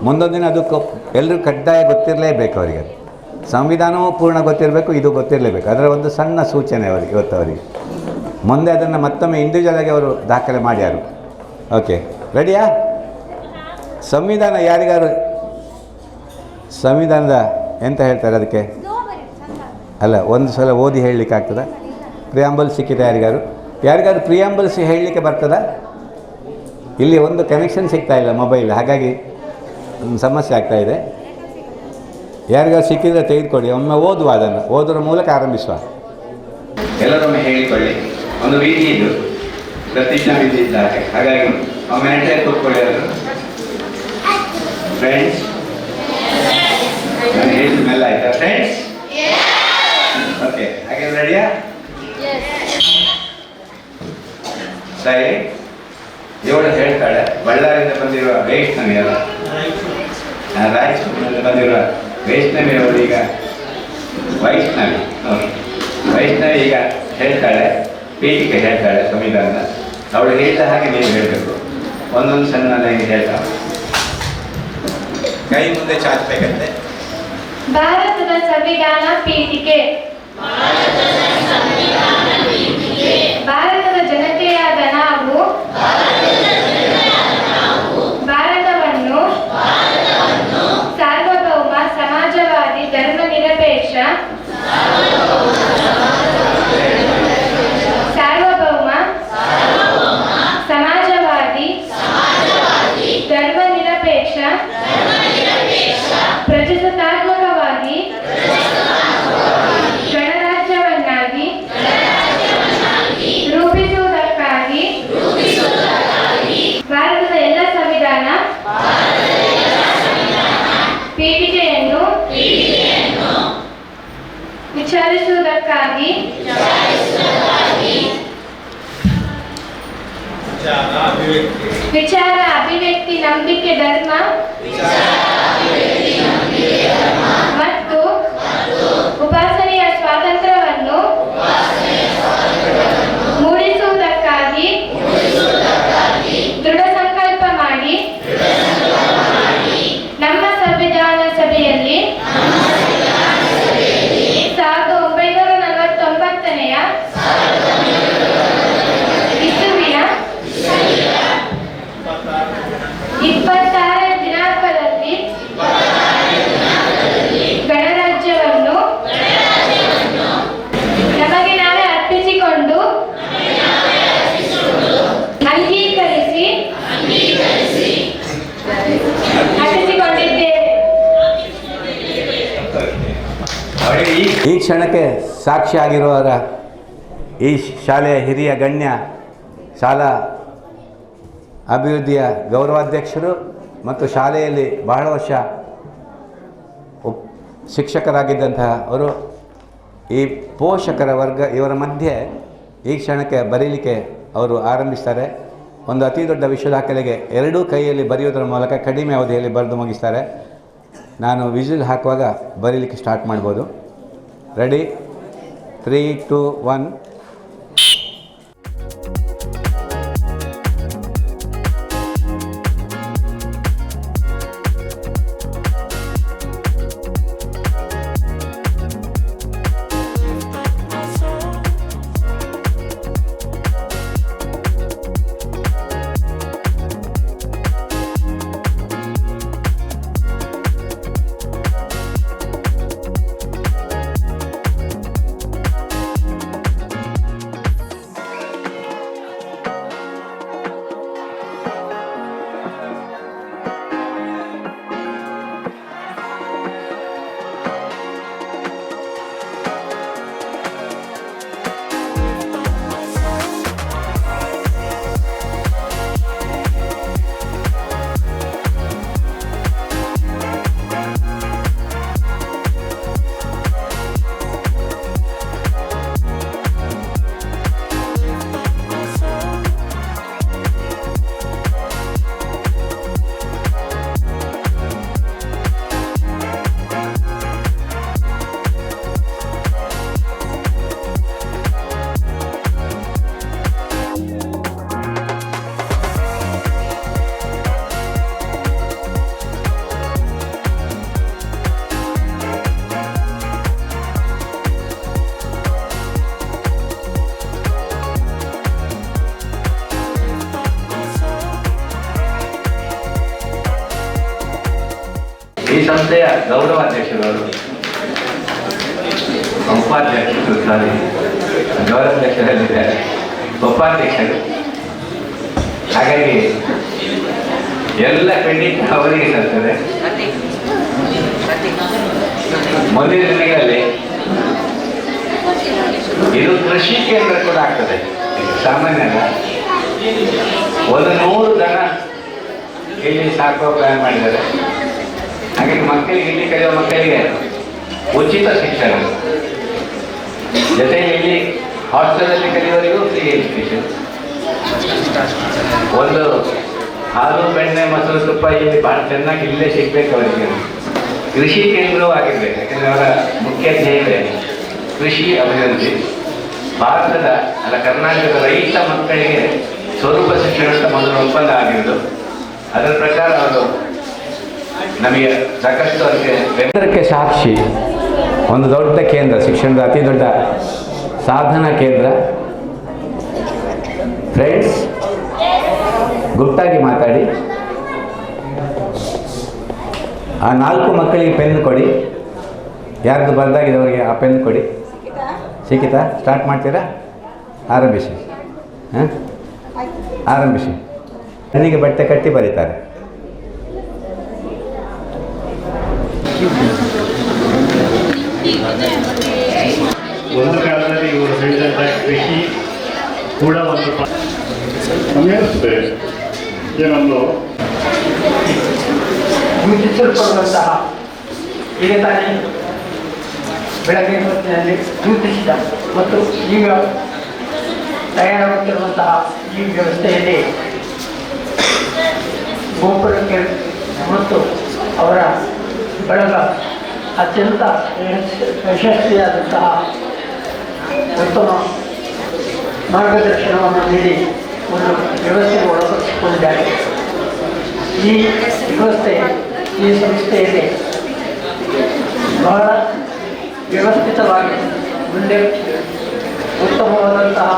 S2: ಮುಂದೊಂದು ದಿನ ಅದಕ್ಕೂ ಎಲ್ಲರೂ ಕಡ್ಡಾಯ ಗೊತ್ತಿರಲೇಬೇಕು ಅವರಿಗೆ. ಸಂವಿಧಾನವೂ ಪೂರ್ಣ ಗೊತ್ತಿರಬೇಕು, ಇದು ಗೊತ್ತಿರಲೇಬೇಕು. ಅದರ ಒಂದು ಸಣ್ಣ ಸೂಚನೆ ಅವರಿಗೆ ಇವತ್ತು ಅವರಿಗೆ. ಮುಂದೆ ಅದನ್ನು ಮತ್ತೊಮ್ಮೆ ಇಂಡಿವಿಜುವಲ್ ಆಗಿ ಅವರು ದಾಖಲೆ ಮಾಡ್ಯಾರು. ಓಕೆ, ರೆಡಿಯಾ? ಸಂವಿಧಾನ ಯಾರಿಗಾರು ಸಂವಿಧಾನದ ಎಂತ ಹೇಳ್ತಾರೆ ಅದಕ್ಕೆ? ಅಲ್ಲ, ಒಂದು ಸಲ ಓದಿ ಹೇಳಲಿಕ್ಕೆ ಆಗ್ತದೆ? ಪ್ರಿಯಾಂಬಲ್ ಸಿಕ್ಕಿದೆ ಯಾರಿಗಾರು ಪ್ರಿಯಾಂಬಲ್ಸ್ ಹೇಳಲಿಕ್ಕೆ ಬರ್ತದ? ಇಲ್ಲಿ ಒಂದು ಕನೆಕ್ಷನ್ ಸಿಗ್ತಾ ಇಲ್ಲ ಮೊಬೈಲ್, ಹಾಗಾಗಿ ಒಂದು ಸಮಸ್ಯೆ ಆಗ್ತಾಯಿದೆ. ಯಾರಿಗಾರು ಸಿಕ್ಕಿದರೆ ತೆಗೆದುಕೊಡಿ, ಒಮ್ಮೆ ಓದುವ, ಅದನ್ನು ಓದೋದ್ರ ಮೂಲಕ ಆರಂಭಿಸುವ.
S1: ಎಲ್ಲರೊಮ್ಮೆ ಹೇಳಿಕೊಳ್ಳಿ. ಒಂದು ವಿಧಿ ಇದು, ಪ್ರತಿಜ್ಞಾ ವಿಧಿ ಇದ್ದಾರೆ. ಹಾಗಾಗಿ ಒಮ್ಮೆ ನೆಟ್ಟೆ ಕೂತ್ಕೊಳ್ಳಿ ಅವರು. ಫ್ರೆಂಡ್ಸ್, ನಾನು ಹೇಳಿದ ಮೇಲೆ ಆಯ್ತಾ ಫ್ರೆಂಡ್ಸ್? ಓಕೆ, ಹಾಗೆ ರೆಡಿಯಾ? ಸರಿ. ಇವಳು ಹೇಳ್ತಾಳೆ, ಬಳ್ಳಾರಿಯಿಂದ ಬಂದಿರುವ ವೈಷ್ಣವಿ ಅಲ್ಲ, ರಾಯಚೂರಿನಿಂದ ಬಂದಿರುವ ವೈಷ್ಣವಿ ಅವಳು ಈಗ ವೈಷ್ಣವಿ ಈಗ ಹೇಳ್ತಾಳೆ, ಪೀಠಿಕೆ ಹೇಳ್ತಾಳೆ ಸಂವಿಧಾನ. ಅವಳು ಹೇಳಿದ ಹಾಗೆ ನೀವು ಹೇಳಬೇಕು. ಒಂದೊಂದು ಸಣ್ಣ ನನಗೆ ಹೇಳ್ತಾಳೆ. ಕೈ ಮುಂದೆ ಚಾಚಬೇಕಂತೆ.
S5: ಭಾರತದ ಸಂವಿಧಾನ ಪೀಠಿಕೆ. ಭಾರತದ ಜನತೆಯಾದ ನಾವು ಭಾರತವನ್ನು ಸಾರ್ವಭೌಮ ಸಮಾಜವಾದಿ ಧರ್ಮನಿರಪೇಕ್ಷ ಸಮಾಜವಾದಿ ಧರ್ಮನಿರಪೇಕ್ಷ ಪ್ರಜಾಸತ್ತಾತ್ಮಕವಾಗಿ ವಿಚಾರಿಸುವುದಕ್ಕಾಗಿ ವಿಚಾರ ಅಭಿವ್ಯಕ್ತಿ ನಂಬಿಕೆ ಧರ್ಮ ಮತ್ತು ಉಪಾಸನೆಯ ಸ್ವಾತಂತ್ರ್ಯವನ್ನು ಮೂಡಿಸುವುದಕ್ಕಾಗಿ ದೃಢ ಸಂಕಲ್ಪ ಮಾಡಿ ನಮ್ಮ ಸಂವಿಧಾನ ಸಭೆಯಲ್ಲಿ 1949ನೆಯ ಇಸುವಿನ 26 ದಿನಾಂಕದಲ್ಲಿ ಗಣರಾಜ್ಯವನ್ನು ನಮಗೆ ನಾವೇ ಅರ್ಪಿಸಿಕೊಂಡು ಅಂಗೀಕರಿಸಿ ಅರ್ಪಿಸಿಕೊಂಡಿದ್ದೇವೆ.
S2: ಈ ಕ್ಷಣಕ್ಕೆ ಸಾಕ್ಷಿಯಾಗಿರುವವರ ಈ ಶಾಲೆಯ ಹಿರಿಯ ಗಣ್ಯ ಶಾಲಾ ಅಭಿವೃದ್ಧಿಯ ಗೌರವಾಧ್ಯಕ್ಷರು ಮತ್ತು ಶಾಲೆಯಲ್ಲಿ ಬಹಳ ವರ್ಷ ಶಿಕ್ಷಕರಾಗಿದ್ದಂತಹ ಅವರು, ಈ ಪೋಷಕರ ವರ್ಗ ಇವರ ಮಧ್ಯೆ ಈ ಕ್ಷಣಕ್ಕೆ ಬರೀಲಿಕ್ಕೆ ಅವರು ಆರಂಭಿಸ್ತಾರೆ. ಒಂದು ಅತಿ ದೊಡ್ಡ ವಿಶ್ವ ದಾಖಲೆಗೆ ಎರಡೂ ಕೈಯಲ್ಲಿ ಬರೆಯುವುದರ ಮೂಲಕ ಕಡಿಮೆ ಅವಧಿಯಲ್ಲಿ ಬರೆದು ಮುಗಿಸ್ತಾರೆ. ನಾನು ವಿಸಿಲ್ ಹಾಕುವಾಗ ಬರೀಲಿಕ್ಕೆ ಸ್ಟಾರ್ಟ್ ಮಾಡ್ಬೋದು. ರೆಡಿ, 3, 2, 1.
S1: ಈ ಸಂಸ್ಥೆಯ ಗೌರವಾಧ್ಯಕ್ಷರು, ಉಪಾಧ್ಯಕ್ಷರು, ಗೌರವಾಧ್ಯಕ್ಷರಲ್ಲಿದ್ದಾರೆ, ಉಪಾಧ್ಯಕ್ಷರು. ಹಾಗಾಗಿ ಎಲ್ಲ ಕ್ರೆಡಿಟ್ ಅವರಿಗೆ ಸಲ್ತದೆ. ಮುಂದಿನ ದಿನಗಳಲ್ಲಿ ಇದು ಕೃಷಿ ಕೇಂದ್ರ ಕೂಡ ಆಗ್ತದೆ. ಸಾಮಾನ್ಯ 100 ದನ ಇಲ್ಲಿ ಸಾಕುವ ಪ್ಲಾನ್ ಮಾಡಿದ್ದಾರೆ. ಹಾಗಾಗಿ ಮಕ್ಕಳಿಗೆ, ಇಲ್ಲಿ ಕಲಿಯುವ ಮಕ್ಕಳಿಗೆ ಉಚಿತ ಶಿಕ್ಷಣ, ಜೊತೆಗೆ ಇಲ್ಲಿ ಹಾಸ್ಟೆಲಲ್ಲಿ ಕಲಿಯುವವರಿಗೂ ಫ್ರೀ ಎಜುಕೇಶನ್. ಒಂದು ಹಾಲು, ಬೆಣ್ಣೆ, ಮೊಸರು, ತುಪ್ಪ ಇಲ್ಲಿ ಭಾಳ ಚೆನ್ನಾಗಿ ಇಲ್ಲೇ ಸಿಗ್ಬೇಕು ಅವರಿಗೆ. ಕೃಷಿ ಕೇಂದ್ರವೂ ಆಗಿರ್ಬೇಕು. ಯಾಕಂದರೆ ಅವರ ಮುಖ್ಯ ಧ್ಯೇಯ ಕೃಷಿ ಅಭಿವೃದ್ಧಿ. ಭಾರತದ ಕರ್ನಾಟಕದ ರೈತ ಮಕ್ಕಳಿಗೆ ಸ್ವರೂಪ ಶಿಕ್ಷಣ ಅಂತ ಮೊದಲು ಒಪ್ಪಂದ ಆಗಿರೋದು. ಅದರ ಪ್ರಕಾರ ಅವರು ನಮಗೆ ಸಾಕಷ್ಟು
S2: ಅದಕ್ಕೆ ಸಾಕ್ಷಿ ಒಂದು ದೊಡ್ಡ ಕೇಂದ್ರ, ಶಿಕ್ಷಣದ ಅತಿ ದೊಡ್ಡ ಸಾಧನಾ ಕೇಂದ್ರ. ಫ್ರೆಂಡ್ಸ್, ಗುಪ್ತಾಗಿ ಮಾತಾಡಿ. ಆ 4 ಮಕ್ಕಳಿಗೆ ಪೆನ್ ಕೊಡಿ. ಯಾರ್ದು ಬರ್ದಾಗಿದೆ ಅವರಿಗೆ ಆ ಪೆನ್ ಕೊಡಿ. ಸಿಕ್ಕಿತಾ? ಸ್ಟಾರ್ಟ್ ಮಾಡ್ತೀರಾ? ಆರಂಭಿಸಿ. ಹಾಂ, ಆರಂಭಿಸಿ. ನನಗೆ ಬಟ್ಟೆ ಕಟ್ಟಿ ಬರೀತಾರೆ.
S6: ಒಂದು ಕಾಲದಲ್ಲಿ ಇವರು ಹೇಳಿದಂಥ ಕೃಷಿ ಕೂಡ ಒಂದು ನಮಗೆ ಅನಿಸುತ್ತೆ ಏನೊಂದು
S1: ಚಿತ್ರಿಸಿಕೊಳ್ಳುವಂತಹ ಈಗ ತಾನೇ
S7: ಬೆಳಗ್ಗೆ ಹೊತ್ತಿನಲ್ಲಿ ಸೂಚಿಸಿದ ಮತ್ತು ಈಗ ತಯಾರಾಗುತ್ತಿರುವಂತಹ ಈ ವ್ಯವಸ್ಥೆಯಲ್ಲಿ ಗೋಪುರಕ್ಕೆ ಮತ್ತು ಅವರ ಬಳಗ ಅತ್ಯಂತ ಯಶಸ್ವಿಯಾದಂತಹ ಉತ್ತಮ ಮಾರ್ಗದರ್ಶನವನ್ನು ನೀಡಿ ಒಂದು ವ್ಯವಸ್ಥೆಗೆ ಒಳಪಡಿಸಿಕೊಂಡಿದ್ದಾರೆ. ಈ ವ್ಯವಸ್ಥೆ ಈ ಸಂಸ್ಥೆಯಲ್ಲಿ ಬಹಳ ವ್ಯವಸ್ಥಿತವಾಗಿ ಮುಂದೆ ಉತ್ತಮವಾದಂತಹ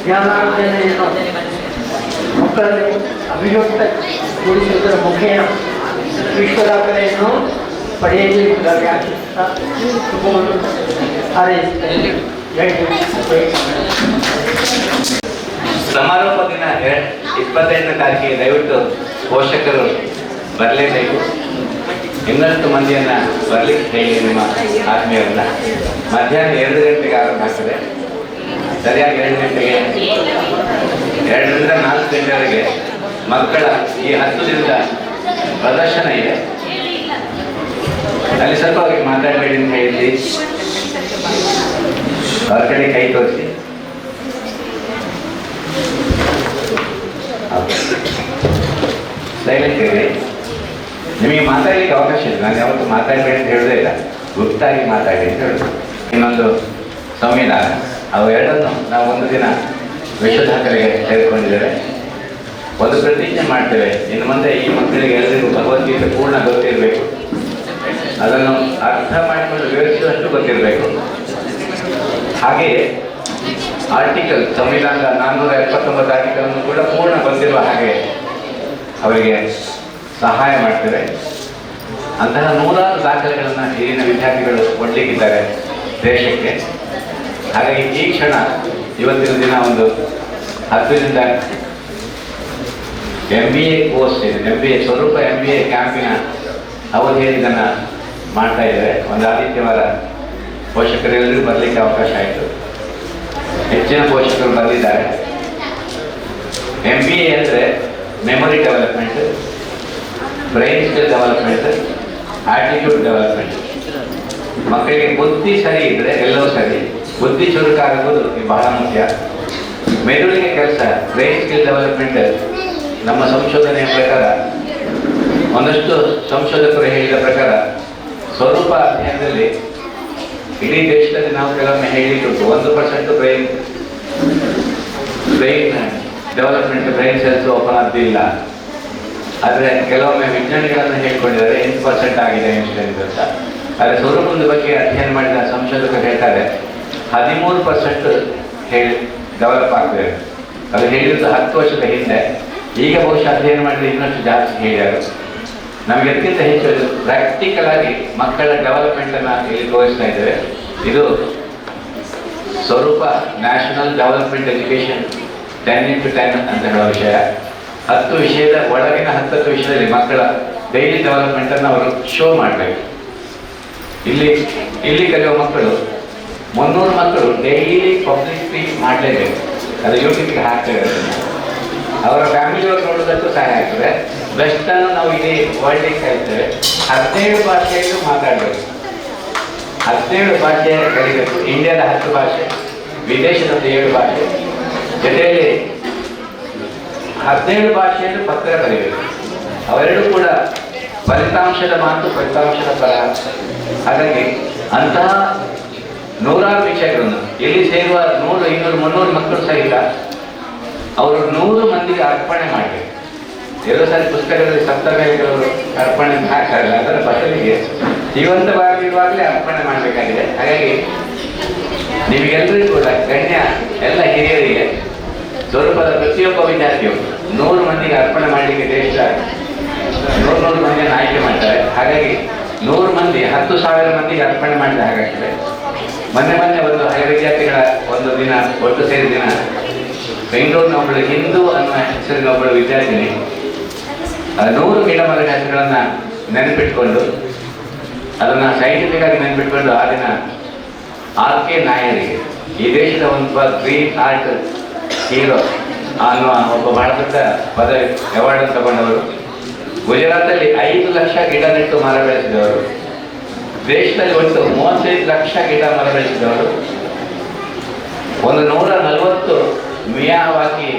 S7: ಜ್ಞಾನಾರ್ಜನೆಯನ್ನು ಮಕ್ಕಳಲ್ಲಿ ಅಭಿವ್ಯಕ್ತಗೊಳಿಸುವುದರ ಮುಖೇನ ವಿಶ್ವದಾಖಲೆಯನ್ನು ಪಡೆಯಬೇಕಾಗಿ ಆಶಿಸುತ್ತಾ ಶುಭವನ್ನು ಹಾರೈಸುತ್ತೇನೆ. ಜೈ ಹಿಂದ್.
S1: ಸಮಾರೋಪ ದಿನ 25ನೇ ತಾರೀಕಿಗೆ ದಯವಿಟ್ಟು ಪೋಷಕರು ಬರಲೇಬೇಕು. ಇನ್ನಷ್ಟು ಮಂದಿಯನ್ನು ಬರಲಿಕ್ಕೆ ಹೇಳಿ ನಿಮ್ಮ ಆತ್ಮೀಯರನ್ನ. ಮಧ್ಯಾಹ್ನ 2 ಗಂಟೆಗೆ ಆರಂಭ ಆಗ್ತದೆ. ಸರಿಯಾಗಿ 2 ಗಂಟೆಗೆ 2ರಿಂದ 4 ಗಂಟೆವರೆಗೆ ಮಕ್ಕಳ ಈ 10 ದಿನದ ಪ್ರದರ್ಶನ ಇದೆ. ಅಲ್ಲಿ ಸ್ವಲ್ಪ ಅವ್ರಿಗೆ ಮಾತಾಡಬೇಡಿ ಅಂತ ಹೇಳಿ ಅವ್ರ ಕಡೆ ಕೈ ತೋರಿಸಿ. ಸೈಲೆಂಟ್ ಇರಿ. ನಿಮಗೆ ಮಾತಾಡಲಿಕ್ಕೆ ಅವಕಾಶ ಇದೆ. ನಾನು ಯಾವತ್ತು ಮಾತಾಡಬೇಡಿ ಅಂತ ಹೇಳೋದೇ ಇಲ್ಲ, ಗುಪ್ತಾಗಿ ಮಾತಾಡಿ ಅಂತ ಹೇಳೋದು. ಇನ್ನೊಂದು ಸಂವಿಧಾನ, ಅವು ಎರಡನ್ನು ನಾವು ಒಂದು ದಿನ ವಿಶ್ವದಾಖಲೆಗೆ ಸೇರಿಕೊಂಡಿದ್ದೇವೆ. ಒಂದು ಪ್ರತಿಜ್ಞೆ ಮಾಡ್ತೇವೆ, ಇನ್ನು ಮುಂದೆ ಈ ಮಕ್ಕಳಿಗೆ ಎಲ್ಲರಿಗೂ ಭಗವದ್ಗೀತೆ ಪೂರ್ಣ ಗೊತ್ತಿರಬೇಕು, ಅದನ್ನು ಅರ್ಥ ಮಾಡಿಕೊಂಡು ವಿವರಿಸುವಷ್ಟು ಗೊತ್ತಿರಬೇಕು. ಹಾಗೆಯೇ ಆರ್ಟಿಕಲ್, ಸಂವಿಧಾನದ 479 ಆರ್ಟಿಕಲ್ ಕೂಡ ಪೂರ್ಣ ಗೊತ್ತಿರುವ ಹಾಗೆ ಅವರಿಗೆ ಸಹಾಯ ಮಾಡ್ತೇವೆ. ಅಂತಹ 100 ದಾಖಲೆಗಳನ್ನು ಇಲ್ಲಿನ ವಿದ್ಯಾರ್ಥಿಗಳು ಕೊಡಲಿಕ್ಕಿದ್ದಾರೆ ದೇಶಕ್ಕೆ. ಹಾಗಾಗಿ ಈ ಕ್ಷಣ ಇವತ್ತಿನ ದಿನ ಒಂದು 10 ದಿನದ MBA ಕೋರ್ಸ್ ಇದೆ, MBA ಸ್ವರೂಪ MBA ಕ್ಯಾಂಪಿನ ಅವಧಿಯಲ್ಲಿ ಇದನ್ನು ಮಾಡ್ತಾ ಇದ್ದಾರೆ. ಒಂದು ಆದಿತ್ಯವಾರ ಪೋಷಕರೆಲ್ಲರಿಗೂ ಬರಲಿಕ್ಕೆ ಅವಕಾಶ ಆಯಿತು. ಹೆಚ್ಚಿನ ಪೋಷಕರು ಬಂದಿದ್ದಾರೆ. MBA ಅಂದರೆ memory development, brain skill development, attitude development. ಮಕ್ಕಳಿಗೆ ಬುದ್ಧಿ ಸರಿ ಇದ್ದರೆ ಎಲ್ಲವೂ ಸರಿ. ಬುದ್ಧಿ ಚುರುಕಾಗುವುದು ಬಹಳ ಮುಖ್ಯ. ಮೆದುಳಿಗೆ ಕೆಲಸ, ಬ್ರೈನ್ ಸ್ಕಿಲ್ ಡೆವಲಪ್ಮೆಂಟ್. ನಮ್ಮ ಸಂಶೋಧನೆಯ ಪ್ರಕಾರ, ಒಂದಷ್ಟು ಸಂಶೋಧಕರು ಹೇಳಿದ ಪ್ರಕಾರ, ಸ್ವರೂಪ ಅಧ್ಯಯನದಲ್ಲಿ ಇಡೀ ದೇಶದಲ್ಲಿ ನಾವು ಕೆಲವೊಮ್ಮೆ ಹೇಳಿದ್ದು 1% brain development, brain cells open ಆಗ್ತಿಲ್ಲ. ಆದರೆ ಕೆಲವೊಮ್ಮೆ ವಿಜ್ಞಾನಿಗಳನ್ನು ಹೇಳ್ಕೊಂಡಿದ್ದಾರೆ 8% ಆಗಿದೆ ಇನ್ಸಿಡೆಂಟ್ ಅಂತ. ಆದರೆ ಸ್ವರೂಪದ ಬಗ್ಗೆ ಅಧ್ಯಯನ ಮಾಡಿದ ಸಂಶೋಧಕರು ಹೇಳ್ತಾರೆ 13% ಡೆವಲಪ್ ಆಗ್ತದೆ. ಅದು ಹೇಳಿದ್ದು 10 ವರ್ಷದ ಹಿಂದೆ. ಈಗ ಬಹುಶಃ ಅಧ್ಯಯನ ಮಾಡಿದ್ರೆ ಇನ್ನಷ್ಟು ಜಾಸ್ತಿ ಹೇಳಿದ್ದಾರೆ. ನಮಗೆ ಅದಕ್ಕಿಂತ ಹೆಚ್ಚು ಪ್ರಾಕ್ಟಿಕಲ್ ಆಗಿ ಮಕ್ಕಳ ಡೆವಲಪ್ಮೆಂಟನ್ನು ಇಲ್ಲಿ ತೋರಿಸ್ತಾ ಇದ್ದೇವೆ. ಇದು ಸ್ವರೂಪ ನ್ಯಾಷನಲ್ ಡೆವಲಪ್ಮೆಂಟ್ ಎಜುಕೇಷನ್ 10x10 ಅಂತ ಹೇಳುವ ವಿಷಯ. 10 ವಿಷಯದ ಒಳಗಿನ 10 ವಿಷಯದಲ್ಲಿ ಮಕ್ಕಳ ಡೈಲಿ ಡೆವಲಪ್ಮೆಂಟನ್ನು ಅವರು ಶೋ ಮಾಡಬೇಕು. ಇಲ್ಲಿ ಕಲಿಯುವ ಮಕ್ಕಳು 300 ಮಕ್ಕಳು ಡೈಲಿ ಪಬ್ಲಿಕ್ ಸ್ಪೀಕ್ ಮಾಡಲೇಬೇಕು. ಅದು ಯೂಟ್ಯೂಬ್ಗೆ ಹಾಕ್ತೇವೆ. ಅವರ ಫ್ಯಾಮಿಲಿಯವರು ನೋಡೋದಕ್ಕೂ ಸಹಾಯ ಆಗ್ತದೆ. ಬೆಸ್ಟನ್ನು ನಾವು ಇಡೀ ವರ್ಲ್ಡಿಗೆ ಕಲಿತೇವೆ. 17 ಭಾಷೆಯಲ್ಲೂ ಮಾತಾಡಬೇಕು. 17 ಭಾಷೆ ಕಲಿಬೇಕು. ಇಂಡಿಯಾದ 10 ಭಾಷೆ, ವಿದೇಶದ 7 ಭಾಷೆ, ಜೊತೆಯಲ್ಲಿ 17 ಭಾಷೆಯಲ್ಲೂ ಪತ್ರ ಬರೀಬೇಕು. ಅವೆರಡೂ ಕೂಡ ಫಲಿತಾಂಶದ ಮಾತು, ಫಲಿತಾಂಶದ ಬರಹ. ಹಾಗಾಗಿ ಅಂತಹ 100 ವಿಷಯಗಳನ್ನು ಇಲ್ಲಿ ಸೇರುವ 100, 200, 300 ಮಕ್ಕಳು ಸಹಿತ ಅವರು 100 ಮಂದಿಗೆ ಅರ್ಪಣೆ ಮಾಡಬೇಕು. ಎರಡು ಸಾರಿ ಪುಸ್ತಕದಲ್ಲಿ ಸಪ್ತಮೇಲೆಗಳು ಅರ್ಪಣೆ ಹಾಕಲ್ಲ, ಅದರ ಬದಲಿಗೆ ಜೀವಂತವಾಗಿರುವಾಗಲೇ ಅರ್ಪಣೆ ಮಾಡಬೇಕಾಗಿದೆ. ಹಾಗಾಗಿ ನಿಮಗೆಲ್ಲರಿಗೂ ಕೂಡ ಗಣ್ಯ ಎಲ್ಲ ಹಿರಿಯರಿಗೆ ಸ್ವರೂಪದ ಪ್ರತಿಯೊಬ್ಬ ವಿದ್ಯಾರ್ಥಿಯು 100 ಮಂದಿಗೆ ಅರ್ಪಣೆ ಮಾಡಲಿಕ್ಕೆ ದೇಶದ 100 ಮಂದಿಯನ್ನು ಆಯ್ಕೆ ಮಾಡ್ತಾರೆ. ಹಾಗಾಗಿ 100 ಮಂದಿ 10,000 ಮಂದಿಗೆ ಅರ್ಪಣೆ ಮಾಡಿದ ಹಾಗಾಗ್ತದೆ. ಮೊನ್ನೆ ಒಂದು ಹಳೆ ವಿದ್ಯಾರ್ಥಿಗಳ ಒಂದು ದಿನ ಒಟ್ಟು ಸೇರಿ ದಿನ ಬೆಂಗಳೂರಿನ ಒಬ್ಬಳು ಹಿಂದೂ ಅನ್ನುವ ಹೆಸರಿನ ಒಬ್ಬಳು ವಿದ್ಯಾರ್ಥಿನಿ 100 ಗಿಡಮರದ ಹೆಸರುಗಳನ್ನು ನೆನಪಿಟ್ಕೊಂಡು ಅದನ್ನು ಸೈಂಟಿಫಿಕ್ ಆಗಿ ನೆನಪಿಟ್ಕೊಂಡು ಆ ದಿನ R.K. ನಾಯರಿಗೆ, ಈ ದೇಶದ ಒಂದು ಗ್ರೀನ್ ಆರ್ಟ್ ಹೀರೋ ಅನ್ನುವ ಒಬ್ಬ ಬಹಳ ದೊಡ್ಡ ಪದವಿ ಅವಾರ್ಡ್ ತಗೊಂಡವರು, ಗುಜರಾತಲ್ಲಿ 5 ಲಕ್ಷ ಗಿಡ ನೆಟ್ಟು ಮರ ಬೆಳೆಸಿದವರು, ದೇಶದಲ್ಲಿ ಒಟ್ಟು 35 ಲಕ್ಷ ಗಿಡ ಮರ ಬೆಳೆಸಿದವರು, ಒಂದು 140 ಮಿಯಾವಾಕಿ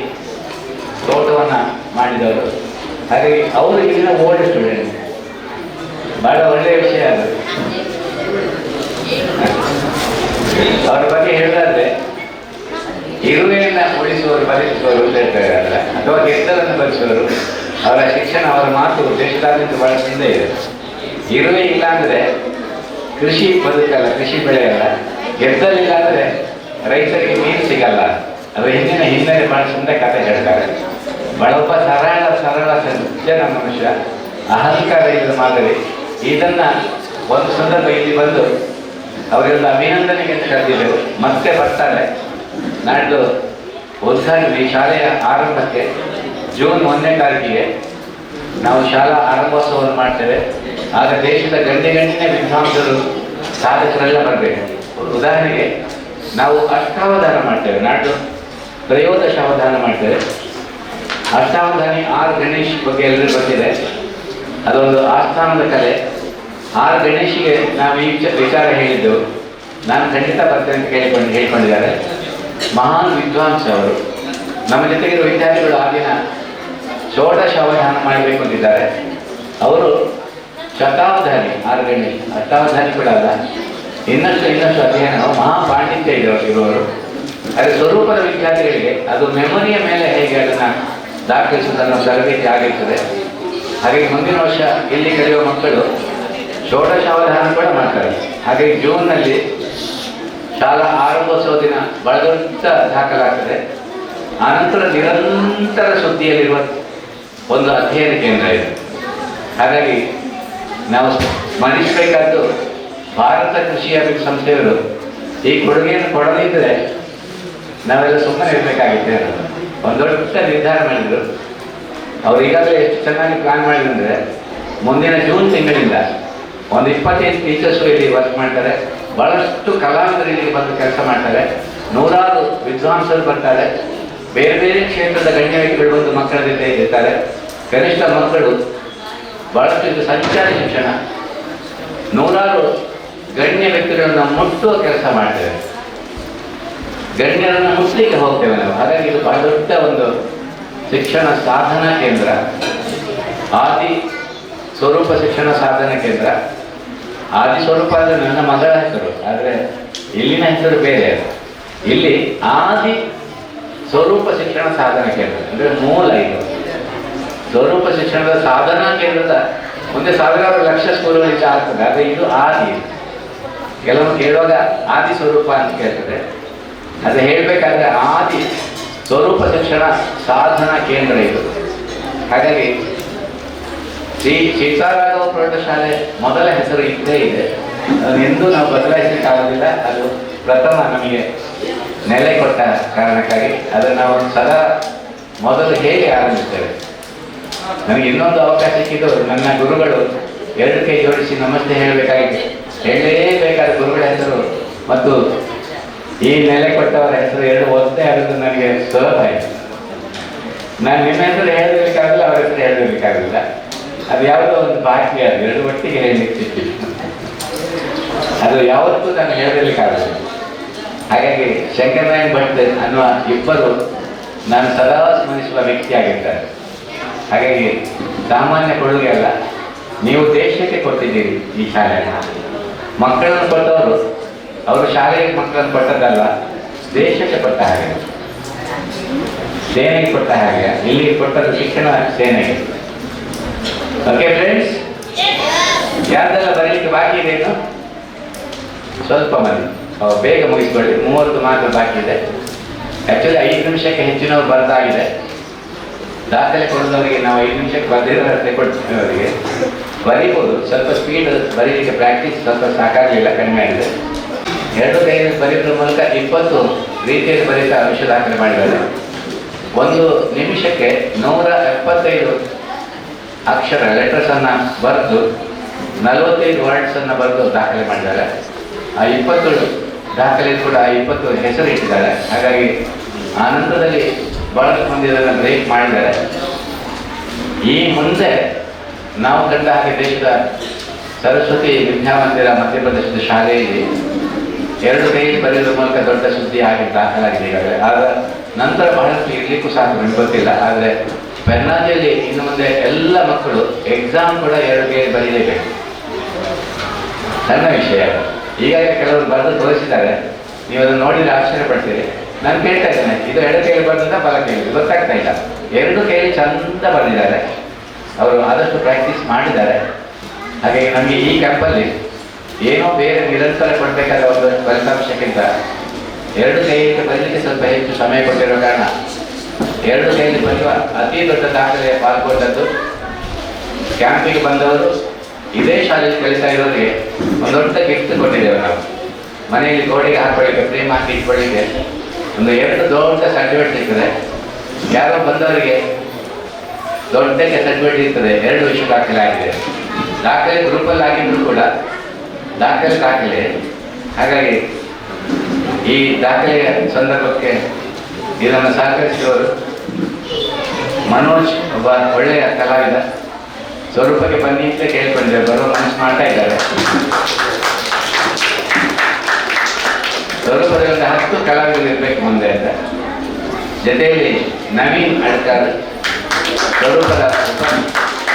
S1: ತೋಟವನ್ನು ಮಾಡಿದವರು. ಹಾಗಾಗಿ ಅವರು ಇಲ್ಲಿನ ಓಲ್ಡ್ ಸ್ಟೂಡೆಂಟ್. ಬಹಳ ಒಳ್ಳೆಯ ವಿಷಯ ಅದು. ಅವ್ರ ಬಗ್ಗೆ ಹೇಳಿದ್ರೆ ಇರುವೆಯನ್ನು ಉಳಿಸುವವರು ಬಲಿಸುವವರು ಅಂತ ಹೇಳ್ತಾರೆ ಅಲ್ಲ, ಅಥವಾ ಗೆದ್ದಲನ್ನು ಬಲಿಸುವವರು. ಅವರ ಶಿಕ್ಷಣ, ಅವರ ಮಾತು ದೇಶದಾದ್ಯಂತ ಬಹಳ ಹಿಂದೆ ಇದೆ. ಇರುವೆ ಇಲ್ಲ ಅಂದರೆ ಕೃಷಿ ಬದುಕಲ್ಲ, ಕೃಷಿ ಬೆಳೆಯಲ್ಲ. ಗೆದ್ದಲಿಲ್ಲ ಅಂದರೆ ರೈತರಿಗೆ ನೀರು ಸಿಗಲ್ಲ. ಅದು ಹಿಂದಿನ ಹಿನ್ನೆಲೆ ಬಹಳ ಸುಂದರ ಕಥೆ ಹೇಳ್ತಾರೆ. ಬಹಳ ಒಬ್ಬ ಸರಳ ಸಜ್ಜನ ಮನುಷ್ಯ, ಅಹಂಕಾರ ಇಲ್ಲದ ಮಾದರಿ. ಇದನ್ನ ಒಂದು ಸಂದರ್ಭ ಇಲ್ಲಿ ಬಂದು ಅವರೆಲ್ಲ ಅಭಿನಂದನೆಗೆ ಅಂತ ಕರೆದಿದ್ದೆವು. ಮತ್ತೆ ಬರ್ತಾರೆ ನಾಡ್ದು ಉದ್ಘಾಟನೆ, ಶಾಲೆಯ ಆರಂಭಕ್ಕೆ ಜೂನ್ 1ನೇ ತಾರೀಕಿಗೆ ನಾವು ಶಾಲಾ ಆರಂಭೋತ್ಸವವನ್ನು ಮಾಡ್ತೇವೆ. ಆಗ ದೇಶದ ಗಣ್ಯನೇ ವಿದ್ವಾಂಸರು, ಸಾಧಕರೆಲ್ಲ ಬರಬೇಕು. ಉದಾಹರಣೆಗೆ ನಾವು ಅಷ್ಟಾವಧಾನ ಮಾಡ್ತೇವೆ, ನಾಡ್ದು ತ್ರಯೋದಶಾವಧಾನ ಮಾಡ್ತೇವೆ. ಅಷ್ಟಾವಧಾನಿ ಆರ್ ಗಣೇಶ್ ಬಗ್ಗೆ ಎಲ್ಲರೂ ಗೊತ್ತಿದೆ. ಅದೊಂದು ಆಸ್ಥಾನದ ಕಲೆ. ಆರ್ ಗಣೇಶಿಗೆ ನಾವು ಈ ವಿಚಾರ ಹೇಳಿದ್ದೆವು. ನಾನು ಖಂಡಿತ ಬರ್ತೇನೆ ಅಂತ ಹೇಳ್ಕೊಂಡಿದ್ದಾರೆ. ಮಹಾನ್ ವಿದ್ವಾಂಸ ಅವರು. ನಮ್ಮ ಜೊತೆಗಿರುವ ವಿದ್ಯಾರ್ಥಿಗಳು ಆ ದಿನ ಷೋಡಶಾವಧಾನ ಮಾಡಬೇಕು ಅಂತಿದ್ದಾರೆ. ಅವರು ಶತಾವಧಾನಿ ಆರ್ ಗಣೇಶ್, ಅಷ್ಟಾವಧಾನಿ ಕೂಡ ಅಲ್ಲ, ಇನ್ನಷ್ಟು ಅಧ್ಯಯನ, ಮಹಾಪಾಂಡಿತ್ಯ ಇರುವವರು. ಅದೇ ಸ್ವರೂಪದ ವಿದ್ಯಾರ್ಥಿಗಳಿಗೆ ಅದು ಮೆಮೊರಿಯ ಮೇಲೆ ಹೇಗೆ ಅದನ್ನು ದಾಖಲಿಸುವುದನ್ನು ತರಬೇತಿ ಆಗಿರ್ತದೆ. ಹಾಗಾಗಿ ಮುಂದಿನ ವರ್ಷ ಇಲ್ಲಿ ಕಲಿಯುವ ಮಕ್ಕಳು ಷೋಡಶಾವಧಾನ ಕೂಡ ಮಾಡ್ತಾರೆ. ಹಾಗಾಗಿ ಜೂನ್ನಲ್ಲಿ ಶಾಲಾ ಆರಂಭೋತ್ಸವ ದಿನ ಬಹಳ ದೊಡ್ಡ ದಾಖಲಾಗ್ತದೆ. ಆನಂತರ ನಿರಂತರ ಸುದ್ದಿಯಲ್ಲಿರುವ ಒಂದು ಅಧ್ಯಯನ ಕೇಂದ್ರ ಇದೆ. ಹಾಗಾಗಿ ನಾವು ಸ್ಮರಿಸಬೇಕಾದ್ದು ಭಾರತ ಕೃಷಿ ಅಭಿವೃದ್ಧಿ ಸಂಸ್ಥೆಯವರು ಈ ಕೊಡುಗೆಯನ್ನು ಕೊಡದಿದ್ದರೆ ನಾವೆಲ್ಲ ಸುಮ್ಮನೆ ಇರಬೇಕಾಗಿತ್ತೆ. ಒಂದು ದೊಡ್ಡ ನಿರ್ಧಾರ ಮಾಡಿದರು ಅವರು. ಈಗಾಗಲೇ ಎಷ್ಟು ಚೆನ್ನಾಗಿ ಪ್ಲಾನ್ ಮಾಡಿದಂದರೆ ಮುಂದಿನ ಜೂನ್ ತಿಂಗಳಿಂದ ಒಂದು 25 ಟೀಚರ್ಸು ಇಲ್ಲಿ ವರ್ಕ್ ಮಾಡ್ತಾರೆ. ಭಾಳಷ್ಟು ಕಲಾವಿದರು ಇಲ್ಲಿ ಬಂದು ಕೆಲಸ ಮಾಡ್ತಾರೆ. 100 ವಿದ್ವಾಂಸರು ಬರ್ತಾರೆ. ಬೇರೆ ಬೇರೆ ಕ್ಷೇತ್ರದ ಗಣ್ಯ ವ್ಯಕ್ತಿಗಳು ಬಂದು ಮಕ್ಕಳ ಜೊತೆ ಇರ್ತಾರೆ. ಕನಿಷ್ಠ ಮಕ್ಕಳು ಭಾಳಷ್ಟು ಇದು ಸಂಚಾರಿ ಶಿಕ್ಷಣ. 100 ಗಣ್ಯ ವ್ಯಕ್ತಿಗಳನ್ನು ಮುಟ್ಟುವ ಕೆಲಸ ಮಾಡ್ತೇವೆ. ಗಣ್ಯರನ್ನು ಮುಟ್ಟಲಿಕ್ಕೆ ಹೋಗ್ತೇವೆ ನಾವು. ಹಾಗಾಗಿ ಇದು ಬಹಳ ದೊಡ್ಡ ಒಂದು ಶಿಕ್ಷಣ ಸಾಧನಾ ಕೇಂದ್ರ, ಆದಿ ಸ್ವರೂಪ ಶಿಕ್ಷಣ ಸಾಧನಾ ಕೇಂದ್ರ. ಆದಿ ಸ್ವರೂಪ ಅಂದರೆ ನನ್ನ ಮಗಳ ಹೆಸರು, ಆದರೆ ಇಲ್ಲಿನ ಹೆಸರು ಬೇರೆ. ಇಲ್ಲಿ ಆದಿ ಸ್ವರೂಪ ಶಿಕ್ಷಣ ಸಾಧನಾ ಕೇಂದ್ರ ಅಂದರೆ ಮೂಲ. ಇದು ಸ್ವರೂಪ ಶಿಕ್ಷಣದ ಸಾಧನಾ ಕೇಂದ್ರದ ಮುಂದೆ ಸಾವಿರಾರು ಲಕ್ಷ ಸ್ಕೂಲುಗಳಿಂದ ಆಗ್ತದೆ. ಆದರೆ ಇದು ಆದಿ. ಕೆಲವರು ಕೇಳುವಾಗ ಆದಿ ಸ್ವರೂಪ ಅಂತ ಕೇಳ್ತದೆ. ಅದು ಹೇಳಬೇಕಾದ್ರೆ ಆದಿ ಸ್ವರೂಪ ಶಿಕ್ಷಣ ಸಾಧನಾ ಕೇಂದ್ರ ಇದು. ಹಾಗಾಗಿ ಶ್ರೀ ಸೀತಾರಾಘವ ಪ್ರೌಢಶಾಲೆ ಮೊದಲ ಹೆಸರು ಇದ್ದೇ ಇದೆ. ಅದನ್ನೆಂದೂ ನಾವು ಬದಲಾಯಿಸಲಿಕ್ಕಾಗೋದಿಲ್ಲ. ಅದು ಪ್ರಥಮ ನಮಗೆ ನೆಲೆ ಕೊಟ್ಟ ಕಾರಣಕ್ಕಾಗಿ ಅದನ್ನು ನಾವು ಸದಾ ಮೊದಲು ಹೇಗೆ ಆರಂಭಿಸ್ತೇವೆ. ನನಗೆ ಇನ್ನೊಂದು ಅವಕಾಶ ಸಿಕ್ಕಿದ್ದು, ನನ್ನ ಗುರುಗಳು 2 ಕೈ ಜೋಡಿಸಿ ನಮಸ್ತೆ ಹೇಳಬೇಕಾಗಿದೆ. ಹೇಳಲೇಬೇಕಾದ ಗುರುಗಳ ಹೆಸರು ಮತ್ತು ಈ ನೆಲೆ ಕೊಟ್ಟವರ ಹೆಸರು 2 ಒಂದೇ ಆಗೋದು ನನಗೆ ಸುಲಭ ಆಯಿತು. ನಾನು ನಿಮ್ಮ ಹೆಸರು ಹೇಳಬೇಕಾಗಿಲ್ಲ, ಅವರ ಹೆಸರು ಹೇಳಬೇಕಾಗಿಲ್ಲ. ಅದು ಯಾವುದೋ ಒಂದು ಬಾಕಿ, ಅದು 2 ಒಟ್ಟಿಗೆ ಹೇಳಲಿಕ್ಕೆ ಅದು ಯಾವತ್ತೂ ನಾನು ಹೇಳಲಿಕ್ಕಾಗಲ್ಲ. ಹಾಗಾಗಿ ಶಂಕರನಾರಾಯಣ ಭಟ್ ಅನ್ನುವ ಇಬ್ಬರು ನಾನು ಸದಾ ಸ್ಮರಿಸುವ ವ್ಯಕ್ತಿಯಾಗಿದ್ದಾರೆ. ಹಾಗಾಗಿ ಸಾಮಾನ್ಯ ಕೊಡುಗೆ ಅಲ್ಲ, ನೀವು ದೇಶಕ್ಕೆ ಕೊಟ್ಟಿದ್ದೀರಿ ಈ ಶಾಲೆಯನ್ನು. ಮಕ್ಕಳನ್ನು ಕೊಟ್ಟವರು ಅವರು ಶಾಲೆಗೆ ಮಕ್ಕಳನ್ನು ಕೊಟ್ಟದ್ದಲ್ಲ, ದೇಶಕ್ಕೆ ಕೊಟ್ಟ ಹಾಗೆ, ಸೇನೆಗೆ ಕೊಟ್ಟ ಹಾಗೆ. ಇಲ್ಲಿ ಕೊಟ್ಟದ್ದು ಶಿಕ್ಷಣ ಸೇನೆಗೆ. ಓಕೆ ಫ್ರೆಂಡ್ಸ್, ಯಾರ್ದೆಲ್ಲ ಬರೀಲಿಕ್ಕೆ ಬಾಕಿ ಇದೆ? ಇನ್ನು ಸ್ವಲ್ಪ ಮಂದಿ ಬೇಗ ಮುಗಿಸ್ಕೊಳ್ಳಿ. 30 ಮಾತ್ರ ಬಾಕಿ ಇದೆ. ಆ್ಯಕ್ಚುಲಿ 5 ನಿಮಿಷಕ್ಕೆ ಹೆಚ್ಚಿನವ್ರು ಬರ್ದಾಗಿದೆ. ದಾಖಲೆ ಕೊಡೋದವರಿಗೆ ನಾವು 5 ನಿಮಿಷಕ್ಕೆ ಬರ್ದಿರೋದೇ ಕೊಡ್ತೀವಿ. ಅವರಿಗೆ ಬರೀಬೋದು, ಸ್ವಲ್ಪ ಸ್ಪೀಡ್ ಬರೀಲಿಕ್ಕೆ ಪ್ರಾಕ್ಟೀಸ್ ಸ್ವಲ್ಪ ಸಾಕಾಗಲಿಲ್ಲ, ಕಡಿಮೆ ಆಗಿದೆ. 2 ಕೈಯಲ್ಲಿ ಬರೆಯೋದ್ರ ಮೂಲಕ 20 ರೀತಿಯಲ್ಲಿ ಬರೀತಾ ವಿಷಯ ದಾಖಲೆ ಮಾಡಿದ್ದಾರೆ. 1 ನಿಮಿಷಕ್ಕೆ 175 ಅಕ್ಷರ ಲೆಟರ್ಸನ್ನು ಬರೆದು 45 ವರ್ಡ್ಸನ್ನು ಬರೆದು ದಾಖಲೆ ಮಾಡಿದ್ದಾರೆ. ಆ 20 ದಾಖಲೆ ಕೂಡ 20 ಹೆಸರು ಇಟ್ಟಿದ್ದಾರೆ. ಹಾಗಾಗಿ ಆನಂದದಲ್ಲಿ ಬಹಳಷ್ಟು ಮಂದಿ ಅದನ್ನು ಬ್ರೇಕ್ ಮಾಡಿದ್ದಾರೆ. ಈ ಮುಂದೆ ನಾವು ಕಂಡ ಹಾಗೆ ದೇಶದ ಸರಸ್ವತಿ ವಿದ್ಯಾಮಂದಿರ ಮಧ್ಯಪ್ರದೇಶದ ಶಾಲೆಯಲ್ಲಿ 2 ಕೈಯಲ್ಲಿ ಬರೆಯುವ ಮೂಲಕ ದೊಡ್ಡ ಸುದ್ದಿ ಆಗಿ ದಾಖಲಾಗಿದೆ ಈಗಾಗಲೇ. ಆದ ನಂತರ ಬಹಳಷ್ಟು ಇರಲಿಕ್ಕೂ ಸಾಕು, ನನಗೆ ಗೊತ್ತಿಲ್ಲ. ಆದರೆ ಬೆನ್ನಾದಿಯಲ್ಲಿ ಇನ್ನು ಮುಂದೆ ಎಲ್ಲ ಮಕ್ಕಳು ಎಕ್ಸಾಮ್ ಕೂಡ 2 ಕೈಯಲ್ಲಿ ಬರೀಲೇಬೇಕು. ಸಣ್ಣ ವಿಷಯ. ಈಗಾಗಲೇ ಕೆಲವರು ಬರೆದು ತೋರಿಸಿದ್ದಾರೆ, ನೀವು ಅದನ್ನು ನೋಡಿದರೆ ಆಶ್ಚರ್ಯ ಪಡ್ತೀರಿ. ನಾನು ಕೇಳ್ತಾ ಇದ್ದೇನೆ, ಇದು 2 ಕೈಯಲ್ಲಿ ಬರೆದ ಬಲ ಕೈಯಲ್ಲಿ ಗೊತ್ತಾಗ್ತಾ ಇಲ್ಲ. 2 ಕೈಯಲ್ಲಿ ಚಂದ ಬರೆದಿದ್ದಾರೆ, ಅವರು ಆದಷ್ಟು ಪ್ರಾಕ್ಟೀಸ್ ಮಾಡಿದ್ದಾರೆ. ಹಾಗಾಗಿ ನಮಗೆ ಈ ಕ್ಯಾಂಪಲ್ಲಿ ಏನೋ ಬೇರೆ ನಿರಂತರ ಕೊಡಬೇಕಾದ ಒಂದು ಫಲಿತಾಂಶಕ್ಕಿಂತ 2 ಕೈಯಲ್ಲಿ ಬರಲಿಕ್ಕೆ ಸ್ವಲ್ಪ ಹೆಚ್ಚು ಸಮಯ ಕೊಟ್ಟಿರೋ ಕಾರಣ 2 ಕೈಯಲ್ಲಿ ಬರೆಯುವ ಅತಿ ದೊಡ್ಡ ದಾಖಲೆ ಪಾಲ್ಗೊಂಡದ್ದು. ಕ್ಯಾಂಪಿಗೆ ಬಂದವರು ಇದೇ ಶಾಲೆಯಲ್ಲಿ ಕಲಿತಾ ಇರೋರಿಗೆ ಒಂದು ದೊಡ್ಡ ಗಿಫ್ಟ್ ಕೊಟ್ಟಿದ್ದೇವೆ ನಾವು. ಮನೆಯಲ್ಲಿ ಗೋಡೆಗೆ ಹಾಕೊಳ್ಳಿಕ್ಕೆ, ಫ್ರೇಮ್ ಹಾಕಿ ಇಟ್ಕೊಳ್ಳಿಕ್ಕೆ ಒಂದು 2 ದೊಡ್ಡ ಸರ್ಟಿಫಿಕೇಟ್ ಸಿಗ್ತದೆ. ಯಾರೋ ಬಂದವರಿಗೆ ದೊಡ್ಡ ಸರ್ಟಿಫಿಕೇಟ್ ಇರ್ತದೆ. 2 ವಿಷಯ ದಾಖಲೆ ಆಗಿದೆ. ದಾಖಲೆ ಗ್ರೂಪಲ್ಲಿ ಆಗಿದ್ರು ಕೂಡ ದಾಖಲೆ. ಹಾಗಾಗಿ ಈ ದಾಖಲೆಯ ಸಂದರ್ಭಕ್ಕೆ ಇದನ್ನು ಸಹಕರಿಸಿದವರು ಮನೋಜ್, ಒಬ್ಬ ಒಳ್ಳೆಯ ಕಲಾವಿದ. ಸ್ವರೂಪಕ್ಕೆ ಬನ್ನಿ ಅಂತ ಕೇಳ್ಕೊಂಡಿದ್ದಾರೆ, ಬರೋ ಮನಸ್ಸು ಮಾಡ್ತಾ ಇದ್ದಾರೆ. ಸ್ವರೂಪದಲ್ಲಿ ಒಂದು 10 ಕಲಾವಿದರು ಇರಬೇಕು ಮುಂದೆ ಅಂತ. ಜೊತೆಯಲ್ಲಿ ನವೀನ್ ಅಡ್ಕಾರ್, ಸ್ವರೂಪದ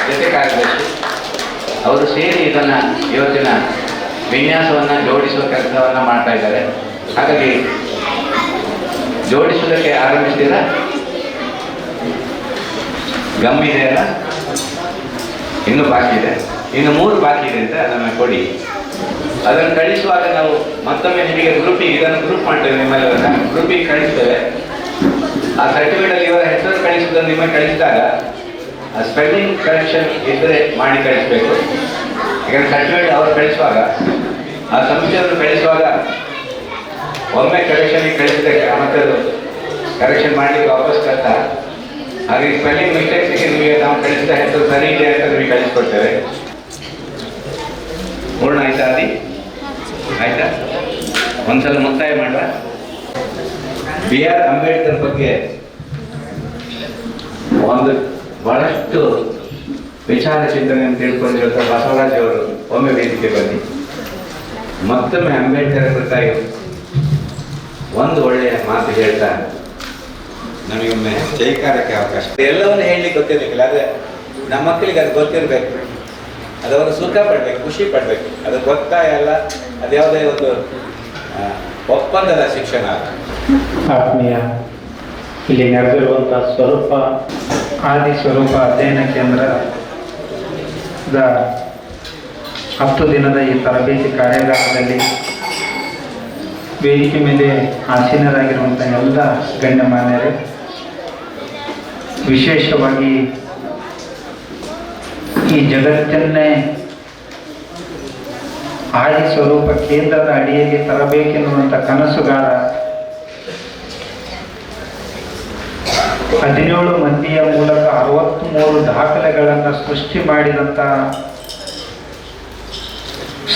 S1: ಜೊತೆ ಕಾರ್ಯದರ್ಶಿ, ಅವರು ಸೇರಿ ಇದನ್ನು ಇವತ್ತಿನ ವಿನ್ಯಾಸವನ್ನು ಜೋಡಿಸುವ ಕೆಲಸವನ್ನು ಮಾಡ್ತಾ ಇದ್ದಾರೆ. ಹಾಗಾಗಿ ಜೋಡಿಸುವುದಕ್ಕೆ ಆರಂಭಿಸಿದ್ದೀರಾ? ಗಮ್ಮಿದೆ ಅಲ್ಲ? ಇನ್ನೂ ಬಾಕಿ ಇದೆ, ಇನ್ನು 3 ಬಾಕಿ ಇದೆ ಅಂತ ಅದನ್ನು ಕೊಡಿ. ಅದನ್ನು ಕಳಿಸುವಾಗ ನಾವು ಮತ್ತೊಮ್ಮೆ ನಿಮಗೆ ಗ್ರೂಪಿಗೆ ಇದನ್ನು ಗ್ರೂಪ್ ಮಾಡ್ತೇವೆ. ನಿಮ್ಮೆಲ್ಲರನ್ನ ಗ್ರೂಪಿಗೆ ಕಳಿಸ್ತೇವೆ. ಆ ಸರ್ಟಿಫಿಕೇಟಲ್ಲಿ ಇವರ ಹೆಸರು ಕಳಿಸುವುದನ್ನು ನಿಮಗೆ ಕಳಿಸಿದಾಗ ಆ ಸ್ಪೆಲ್ಲಿಂಗ್ ಕರೆಕ್ಷನ್ ಇದ್ದರೆ ಮಾಡಿ ಕಳಿಸಬೇಕು. ಯಾಕಂದರೆ ಸರ್ಟಿಫಿಕೇಟ್ ಅವರು ಕಳಿಸುವಾಗ, ಆ ಸಂಸ್ಥೆಯವರು ಕಳಿಸುವಾಗ ಒಮ್ಮೆ ಕರೆಕ್ಷನ್ಗೆ ಕಳಿಸಿದ್ದಕ್ಕೆ ಮತ್ತೆ ಅದು ಕರೆಕ್ಷನ್ ಮಾಡಲಿಕ್ಕೆ ವಾಪಸ್ ಕಷ್ಟ. ಹಾಗೆ ಸ್ಪೆಲ್ಲಿಂಗ್ ಮಿಸ್ಟೇಕ್ಸಿಗೆ ನಿಮಗೆ ನಾವು ಕಳಿಸಿದ ಹೆಸರು ಸರಿ ಇದೆ ಅಂತ ನಿಮಗೆ ಕಳಿಸ್ಕೊಡ್ತೇವೆ. ಪೂರ್ಣ ಆಯ್ತಾ? ಆಯ್ತಾ? ಒಂದ್ಸಲ ಮುಕ್ತಾಯ ಮಾಡುವ. BR ಅಂಬೇಡ್ಕರ್ ಬಗ್ಗೆ ಒಂದು ಬಹಳಷ್ಟು ವಿಚಾರ ಚಿಂತನೆಯನ್ನು ತಿಳ್ಕೊಂಡಿರುವಂಥ ಬಸವರಾಜ್ ಅವರು ಒಮ್ಮೆ ವೇದಿಕೆ ಬನ್ನಿ. ಮತ್ತೊಮ್ಮೆ ಅಂಬೇಡ್ಕರ್ ಕುರಿತಾಗಿ ಒಂದು ಒಳ್ಳೆಯ ಮಾತು ಹೇಳ್ತಾ ನಮಗೊಮ್ಮೆ ಜೈಕಾರಕ್ಕೆ ಅವಕಾಶ. ಎಲ್ಲವನ್ನು ಹೇಳಲಿಕ್ಕೆ ಗೊತ್ತಿರಲಿಕ್ಕಿಲ್ಲ, ಆದರೆ ನಮ್ಮ ಮಕ್ಕಳಿಗೆ ಅದು ಗೊತ್ತಿರಬೇಕು. ಅದವರು ಸುಖ ಪಡಬೇಕು, ಖುಷಿ ಪಡಬೇಕು. ಅದು ಗೊತ್ತಾಯ ಅಲ್ಲ, ಅದು ಯಾವುದೇ ಒಂದು ಒಪ್ಪಂದದ ಶಿಕ್ಷಣ.
S8: ಆತ್ಮೀಯ, ಇಲ್ಲಿ ನೆರೆದಿರುವಂಥ ಸ್ವರೂಪ ಆದಿ ಸ್ವರೂಪ ಅಧ್ಯಯನ ಕೇಂದ್ರದ 10 ದಿನದ ಈ ತರಬೇತಿ ಕಾರ್ಯಾಗಾರದಲ್ಲಿ ವೇದಿಕೆ ಮೇಲೆ ಆಸೀನರಾಗಿರುವಂಥ ಎಲ್ಲ ಗಣ್ಯಮಾನ್ಯರೇ, ವಿಶೇಷವಾಗಿ ಈ ಜಗತ್ತನ್ನೇ ಆದಿ ಸ್ವರೂಪ ಕೇಂದ್ರದ ಅಡಿಯಲ್ಲಿ ತರಬೇಕೆನ್ನುವಂಥ ಕನಸುಗಾರ 17 ಮಂದಿಯ ಮೂಲಕ 63 ದಾಖಲೆಗಳನ್ನು ಸೃಷ್ಟಿ ಮಾಡಿದಂಥ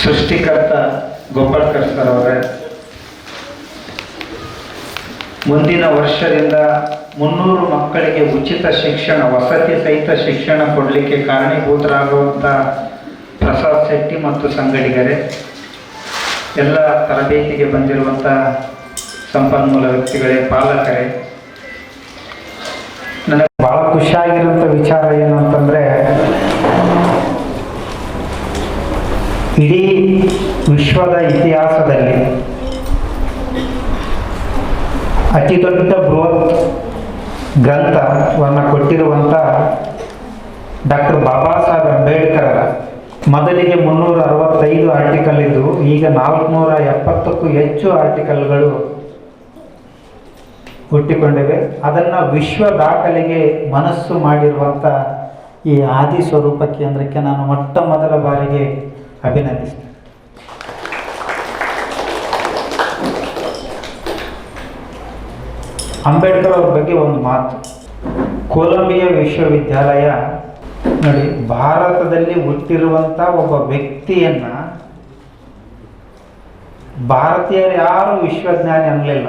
S8: ಸೃಷ್ಟಿಕರ್ತ ಗೋಪಾಲ್ಕರ್ ಸರ್ ಅವರೇ, ಮುಂದಿನ ವರ್ಷದಿಂದ 300 ಮಕ್ಕಳಿಗೆ ಉಚಿತ ಶಿಕ್ಷಣ, ವಸತಿ ಸಹಿತ ಶಿಕ್ಷಣ ಕೊಡಲಿಕ್ಕೆ ಕಾರಣೀಭೂತರಾಗುವಂಥ ಪ್ರಸಾದ್ ಶೆಟ್ಟಿ ಮತ್ತು ಸಂಗಡಿಗರೇ, ಎಲ್ಲ ತರಬೇತಿಗೆ ಬಂದಿರುವಂಥ ಸಂಪನ್ಮೂಲ ವ್ಯಕ್ತಿಗಳೇ, ಪಾಲಕರೇ, ನನಗೆ ಭಾಳ ಖುಷಿಯಾಗಿರುವಂಥ ವಿಚಾರ ಏನು ಅಂತಂದರೆ, ಇಡೀ ವಿಶ್ವದ ಇತಿಹಾಸದಲ್ಲಿ ಅತಿ ದೊಡ್ಡ ಬೃಹತ್ ಗ್ರಂಥವನ್ನು ಕೊಟ್ಟಿರುವಂಥ ಡಾಕ್ಟರ್ ಬಾಬಾ ಸಾಹೇಬ್ ಅಂಬೇಡ್ಕರ್ ಮೊದಲಿಗೆ 365 ಆರ್ಟಿಕಲ್ ಇದ್ದು ಈಗ 470ಕ್ಕೂ ಹೆಚ್ಚು ಆರ್ಟಿಕಲ್ಗಳು ಹುಟ್ಟಿಕೊಂಡಿವೆ. ಅದನ್ನು ವಿಶ್ವ ದಾಖಲೆಗೆ ಮನಸ್ಸು ಮಾಡಿರುವಂಥ ಈ ಆದಿ ಸ್ವರೂಪ ಕೇಂದ್ರಕ್ಕೆ ನಾನು ಮೊಟ್ಟ ಮೊದಲ ಬಾರಿಗೆ ಅಭಿನಂದಿಸ್ತೇನೆ. ಅಂಬೇಡ್ಕರ್ ಅವ್ರ ಬಗ್ಗೆ ಒಂದು ಮಾತು. ಕೊಲಂಬಿಯಾ ವಿಶ್ವವಿದ್ಯಾಲಯ ನೋಡಿ, ಭಾರತದಲ್ಲಿ ಹುಟ್ಟಿರುವಂಥ ಒಬ್ಬ ವ್ಯಕ್ತಿಯನ್ನು ಭಾರತೀಯರು ಯಾರು ವಿಶ್ವಜ್ಞಾನಿ ಅನ್ನಲಿಲ್ಲ.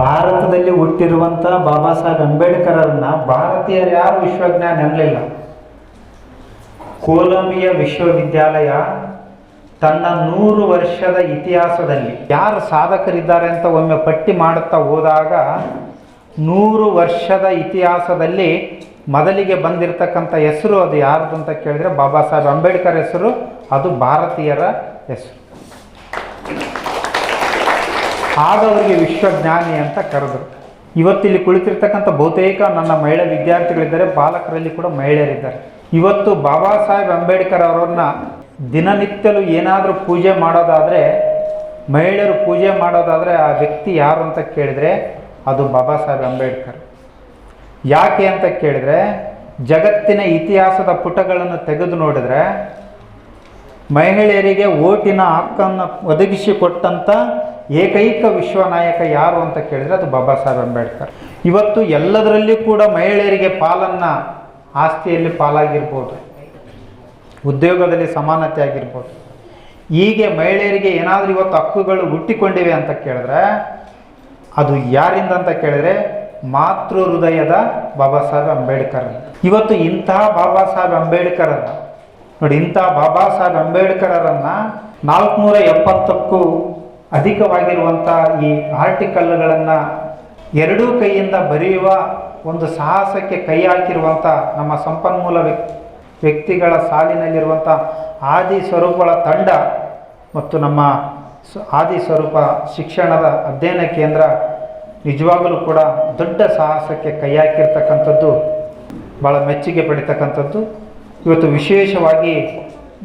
S8: ಭಾರತದಲ್ಲಿ ಹುಟ್ಟಿರುವಂಥ ಬಾಬಾ ಸಾಹೇಬ್ ಅಂಬೇಡ್ಕರ್ ಅವ್ರನ್ನ ಭಾರತೀಯರು ಯಾರು ವಿಶ್ವಜ್ಞಾನಿ ಅನ್ನಲಿಲ್ಲ. ಕೊಲಂಬಿಯಾ ವಿಶ್ವವಿದ್ಯಾಲಯ ತನ್ನ 100 ವರ್ಷದ ಇತಿಹಾಸದಲ್ಲಿ ಯಾರು ಸಾಧಕರಿದ್ದಾರೆ ಅಂತ ಒಮ್ಮೆ ಪಟ್ಟಿ ಮಾಡುತ್ತಾ ಹೋದಾಗ 100 ವರ್ಷದ ಇತಿಹಾಸದಲ್ಲಿ ಮೊದಲಿಗೆ ಬಂದಿರತಕ್ಕಂಥ ಹೆಸರು ಅದು ಯಾರ್ದು ಅಂತ ಕೇಳಿದರೆ ಬಾಬಾ ಸಾಹೇಬ್ ಅಂಬೇಡ್ಕರ್ ಹೆಸರು, ಅದು ಭಾರತೀಯರ ಹೆಸರು. ಆಗ ಅವರಿಗೆ ವಿಶ್ವಜ್ಞಾನಿ ಅಂತ ಕರೆದರು. ಇವತ್ತಿಲ್ಲಿ ಕುಳಿತಿರ್ತಕ್ಕಂಥ ಬಹುತೇಕ ನನ್ನ ಮಹಿಳಾ ವಿದ್ಯಾರ್ಥಿಗಳಿದ್ದಾರೆ, ಬಾಲಕರಲ್ಲಿ ಕೂಡ ಮಹಿಳೆಯರಿದ್ದಾರೆ. ಇವತ್ತು ಬಾಬಾ ಸಾಹೇಬ್ ಅಂಬೇಡ್ಕರ್ ಅವರನ್ನ ದಿನನಿತ್ಯಲೂ ಏನಾದರೂ ಪೂಜೆ ಮಾಡೋದಾದರೆ, ಮಹಿಳೆಯರು ಪೂಜೆ ಮಾಡೋದಾದರೆ ಆ ವ್ಯಕ್ತಿ ಯಾರು ಅಂತ ಕೇಳಿದರೆ ಅದು ಬಾಬಾ ಸಾಹೇಬ್ ಅಂಬೇಡ್ಕರ್. ಯಾಕೆ ಅಂತ ಕೇಳಿದರೆ, ಜಗತ್ತಿನ ಇತಿಹಾಸದ ಪುಟಗಳನ್ನು ತೆಗೆದು ನೋಡಿದರೆ ಮಹಿಳೆಯರಿಗೆ ಓಟಿನ ಹಕ್ಕನ್ನು ಒದಗಿಸಿಕೊಟ್ಟಂಥ ಏಕೈಕ ವಿಶ್ವನಾಯಕ ಯಾರು ಅಂತ ಕೇಳಿದರೆ ಅದು ಬಾಬಾ ಸಾಹೇಬ್ ಅಂಬೇಡ್ಕರ್. ಇವತ್ತು ಎಲ್ಲದರಲ್ಲಿ ಕೂಡ ಮಹಿಳೆಯರಿಗೆ ಪಾಲನ್ನು, ಆಸ್ತಿಯಲ್ಲಿ ಪಾಲಾಗಿರ್ಬೋದು, ಉದ್ಯೋಗದಲ್ಲಿ ಸಮಾನತೆ ಆಗಿರ್ಬೋದು, ಹೀಗೆ ಮಹಿಳೆಯರಿಗೆ ಏನಾದರೂ ಇವತ್ತು ಹಕ್ಕುಗಳು ಹುಟ್ಟಿಕೊಂಡಿವೆ ಅಂತ ಕೇಳಿದ್ರೆ ಅದು ಯಾರಿಂದ ಅಂತ ಕೇಳಿದರೆ ಮಾತೃ ಹೃದಯದ ಬಾಬಾ ಸಾಹೇಬ್ ಅಂಬೇಡ್ಕರ್. ಇವತ್ತು ಇಂತಹ ಬಾಬಾ ಸಾಹೇಬ್ ಅಂಬೇಡ್ಕರನ್ನು ನೋಡಿ, ಇಂತಹ ಬಾಬಾ ಸಾಹೇಬ್ ಅಂಬೇಡ್ಕರನ್ನು 470ಕ್ಕೂ ಅಧಿಕವಾಗಿರುವಂಥ ಈ ಆರ್ಟಿಕಲ್ಗಳನ್ನು ಎರಡೂ ಕೈಯಿಂದ ಬರೆಯುವ ಒಂದು ಸಾಹಸಕ್ಕೆ ಕೈ ಹಾಕಿರುವಂಥ ನಮ್ಮ ಸಂಪನ್ಮೂಲ ವ್ಯಕ್ತಿಗಳ ಸಾಲಿನಲ್ಲಿರುವಂಥ ಆದಿ ಸ್ವರೂಪಗಳ ತಂಡ ಮತ್ತು ನಮ್ಮ ಆದಿ ಸ್ವರೂಪ ಶಿಕ್ಷಣದ ಅಧ್ಯಯನ ಕೇಂದ್ರ ನಿಜವಾಗಲೂ ಕೂಡ ದೊಡ್ಡ ಸಾಹಸಕ್ಕೆ ಕೈ ಹಾಕಿರ್ತಕ್ಕಂಥದ್ದು, ಭಾಳ ಮೆಚ್ಚುಗೆ ಪಡಿತಕ್ಕಂಥದ್ದು. ಇವತ್ತು ವಿಶೇಷವಾಗಿ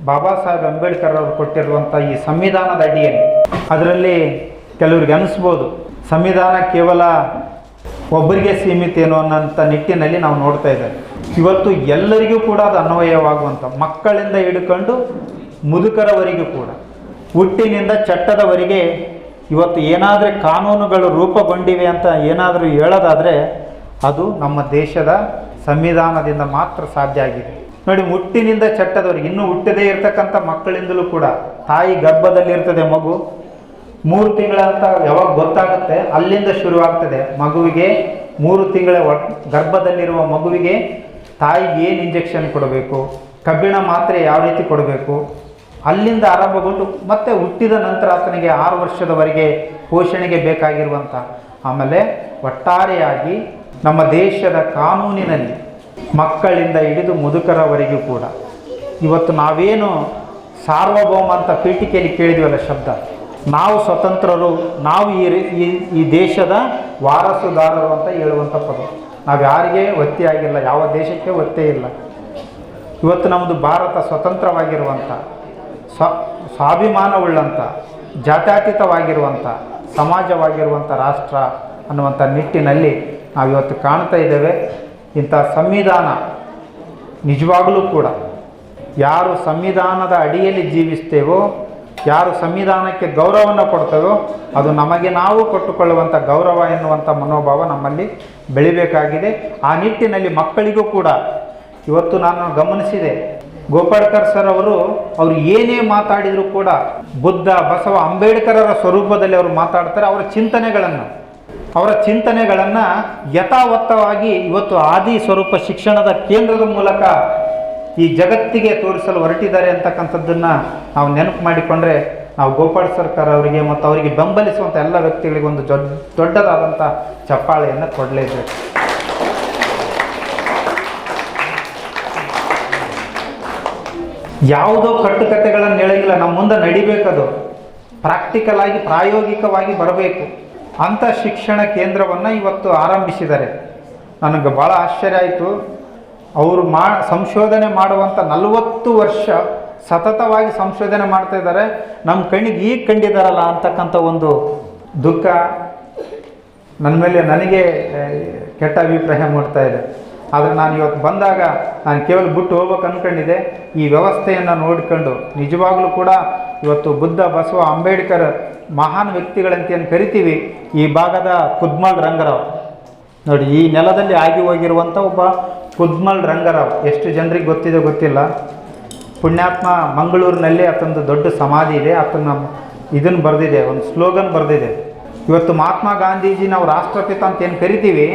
S8: ಬಾಬಾ ಸಾಹೇಬ್ ಅಂಬೇಡ್ಕರ್ ಅವರು ಕೊಟ್ಟಿರುವಂಥ ಈ ಸಂವಿಧಾನದ ಅಡಿಯಲ್ಲಿ, ಅದರಲ್ಲಿ ಕೆಲವರಿಗೆ ಅನಿಸ್ಬೋದು ಸಂವಿಧಾನ ಕೇವಲ ಒಬ್ಬರಿಗೆ ಸೀಮಿತ ಏನು ಅನ್ನೋಂಥ ನಿಟ್ಟಿನಲ್ಲಿ ನಾವು ನೋಡ್ತಾ ಇದ್ದೇವೆ. ಇವತ್ತು ಎಲ್ಲರಿಗೂ ಕೂಡ ಅದು ಅನ್ವಯವಾಗುವಂಥ, ಮಕ್ಕಳಿಂದ ಹಿಡ್ಕೊಂಡು ಮುದುಕರವರೆಗೂ ಕೂಡ, ಹುಟ್ಟಿನಿಂದ ಚಟ್ಟದವರೆಗೆ ಇವತ್ತು ಏನಾದರೂ ಕಾನೂನುಗಳು ರೂಪುಗೊಂಡಿವೆ ಅಂತ ಏನಾದರೂ ಹೇಳೋದಾದರೆ ಅದು ನಮ್ಮ ದೇಶದ ಸಂವಿಧಾನದಿಂದ ಮಾತ್ರ ಸಾಧ್ಯ ಆಗಿದೆ. ನೋಡಿ, ಹುಟ್ಟಿನಿಂದ ಚಟ್ಟದವರೆಗೆ, ಇನ್ನೂ ಹುಟ್ಟದೇ ಇರತಕ್ಕಂಥ ಮಕ್ಕಳಿಂದಲೂ ಕೂಡ, ತಾಯಿ ಗರ್ಭದಲ್ಲಿರ್ತದೆ ಮಗು, 3 ತಿಂಗಳಂತ ಯಾವಾಗ ಗೊತ್ತಾಗುತ್ತೆ ಅಲ್ಲಿಂದ ಶುರುವಾಗ್ತದೆ. ಮಗುವಿಗೆ 3 ತಿಂಗಳ ಗರ್ಭದಲ್ಲಿರುವ ಮಗುವಿಗೆ ತಾಯಿಗೆ ಏನು ಇಂಜೆಕ್ಷನ್ ಕೊಡಬೇಕು, ಕಬ್ಬಿಣ ಮಾತ್ರೆ ಯಾವ ರೀತಿ ಕೊಡಬೇಕು, ಅಲ್ಲಿಂದ ಆರಂಭಗೊಂಡು ಮತ್ತೆ ಹುಟ್ಟಿದ ನಂತರ ಆತನಿಗೆ 6 ವರ್ಷದವರೆಗೆ ಪೋಷಣೆಗೆ ಬೇಕಾಗಿರುವಂಥ, ಆಮೇಲೆ ಒಟ್ಟಾರೆಯಾಗಿ ನಮ್ಮ ದೇಶದ ಕಾನೂನಿನಲ್ಲಿ ಮಕ್ಕಳಿಂದ ಹಿಡಿದು ಮುದುಕರವರೆಗೂ ಕೂಡ ಇವತ್ತು ನಾವೇನು ಸಾರ್ವಭೌಮ ಅಂತ ಪೀಠಿಕೆಯಲ್ಲಿ ಕೇಳಿದ್ವಲ್ಲ ಶಬ್ದ, ನಾವು ಸ್ವತಂತ್ರರು, ನಾವು ಈ ದೇಶದ ವಾರಸುದಾರರು ಅಂತ ಹೇಳುವಂಥ ಪದ. ನಾವು ಯಾರಿಗೆ ಒತ್ತಿ ಆಗಿಲ್ಲ, ಯಾವ ದೇಶಕ್ಕೆ ಒತ್ತೇ ಇಲ್ಲ. ಇವತ್ತು ನಮ್ಮದು ಭಾರತ ಸ್ವತಂತ್ರವಾಗಿರುವಂಥ, ಸ್ವಾಭಿಮಾನವುಳ್ಳಂಥ, ಜಾತ್ಯತೀತವಾಗಿರುವಂಥ ಸಮಾಜವಾಗಿರುವಂಥ ರಾಷ್ಟ್ರ ಅನ್ನುವಂಥ ನಿಟ್ಟಿನಲ್ಲಿ ನಾವಿವತ್ತು ಕಾಣ್ತಾ ಇದ್ದೇವೆ. ಇಂಥ ಸಂವಿಧಾನ ನಿಜವಾಗಲೂ ಕೂಡ ಯಾರು ಸಂವಿಧಾನದ ಅಡಿಯಲ್ಲಿ ಜೀವಿಸ್ತೇವೋ, ಯಾರು ಸಂವಿಧಾನಕ್ಕೆ ಗೌರವವನ್ನು ಕೊಡ್ತೇವೋ, ಅದು ನಮಗೆ ನಾವು ಕೊಟ್ಟುಕೊಳ್ಳುವಂಥ ಗೌರವ ಎನ್ನುವಂಥ ಮನೋಭಾವ ನಮ್ಮಲ್ಲಿ ಬೆಳಿಬೇಕಾಗಿದೆ. ಆ ನಿಟ್ಟಿನಲ್ಲಿ ಮಕ್ಕಳಿಗೂ ಕೂಡ ಇವತ್ತು ನಾನು ಗಮನಿಸಿದೆ, ಗೋಪಾಳ್ಕರ್ ಸರ್ ಅವರು ಏನೇ ಮಾತಾಡಿದರೂ ಕೂಡ ಬುದ್ಧ, ಬಸವ, ಅಂಬೇಡ್ಕರರ ಸ್ವರೂಪದಲ್ಲಿ ಅವರು ಮಾತಾಡ್ತಾರೆ. ಅವರ ಚಿಂತನೆಗಳನ್ನು ಯಥಾವತ್ತವಾಗಿ ಇವತ್ತು ಆದಿ ಸ್ವರೂಪ ಶಿಕ್ಷಣದ ಕೇಂದ್ರದ ಮೂಲಕ ಈ ಜಗತ್ತಿಗೆ ತೋರಿಸಲು ಹೊರಟಿದ್ದಾರೆ ಅಂತಕ್ಕಂಥದ್ದನ್ನು ನಾವು ನೆನಪು ಮಾಡಿಕೊಂಡ್ರೆ ನಾವು ಗೋಪಾಲ್ ಸರ್ಕಾರ ಅವರಿಗೆ ಮತ್ತು ಅವರಿಗೆ ಬೆಂಬಲಿಸುವಂಥ ಎಲ್ಲ ವ್ಯಕ್ತಿಗಳಿಗೆ ಒಂದು ದೊಡ್ಡದಾದಂಥ ಚಪ್ಪಾಳೆಯನ್ನು ಕೊಡಲೇಬೇಕು. ಯಾವುದೋ ಕಟ್ಟುಕತೆಗಳನ್ನು ಹೇಳಂಗಿಲ್ಲ, ನಮ್ಮ ಮುಂದೆ ನಡಿಬೇಕದು, ಪ್ರಾಕ್ಟಿಕಲ್ ಆಗಿ ಪ್ರಾಯೋಗಿಕವಾಗಿ ಬರಬೇಕು. ಅಂಥ ಶಿಕ್ಷಣ ಕೇಂದ್ರವನ್ನು ಇವತ್ತು ಆರಂಭಿಸಿದ್ದಾರೆ. ನನಗೆ ಭಾಳ ಆಶ್ಚರ್ಯ ಆಯಿತು. ಅವರು ಸಂಶೋಧನೆ ಮಾಡುವಂಥ 40 ವರ್ಷ ಸತತವಾಗಿ ಸಂಶೋಧನೆ ಮಾಡ್ತಾ ಇದ್ದಾರೆ. ನಮ್ಮ ಕಣ್ಣಿಗೆ ಈಗ ಕಂಡಿದ್ದಾರಲ್ಲ ಅಂತಕ್ಕಂಥ ಒಂದು ದುಃಖ ನನ್ನ ಮೇಲೆ, ನನಗೆ ಕೆಟ್ಟ ಅಭಿಪ್ರಾಯ ಮೂಡ್ತಾ ಇದೆ. ಆದರೆ ನಾನು ಇವತ್ತು ಬಂದಾಗ ನಾನು ಕೇವಲ ಬಿಟ್ಟು ಹೋಗ್ಬೇಕು ಅಂದ್ಕೊಂಡಿದ್ದೆ. ಈ ವ್ಯವಸ್ಥೆಯನ್ನು ನೋಡಿಕೊಂಡು ನಿಜವಾಗಲೂ ಕೂಡ ಇವತ್ತು ಬುದ್ಧ, ಬಸವ, ಅಂಬೇಡ್ಕರ್ ಮಹಾನ್ ವ್ಯಕ್ತಿಗಳಂತೇನು ಕರಿತೀವಿ, ಈ ಭಾಗದ ಕುದ್ಮಲ್ ರಂಗರಾವ್ ನೋಡಿ, ಈ ನೆಲದಲ್ಲಿ ಆಗಿ ಹೋಗಿರುವಂಥ ಒಬ್ಬ ಕುದ್ಮಲ್ ರಂಗರಾವ್ ಎಷ್ಟು ಜನರಿಗೆ ಗೊತ್ತಿದೆ ಗೊತ್ತಿಲ್ಲ. ಪುಣ್ಯಾತ್ಮ ಮಂಗಳೂರಿನಲ್ಲಿ ಆತಂದು ದೊಡ್ಡ ಸಮಾಧಿ ಇದೆ. ಆತನ ಇದನ್ನು ಬರೆದಿದೆ, ಒಂದು ಸ್ಲೋಗನ್ ಬರೆದಿದೆ. ಇವತ್ತು ಮಹಾತ್ಮ ಗಾಂಧೀಜಿ ನಾವು ರಾಷ್ಟ್ರಪಿತ ಅಂತ ಏನು ಕರಿತೀವಿ,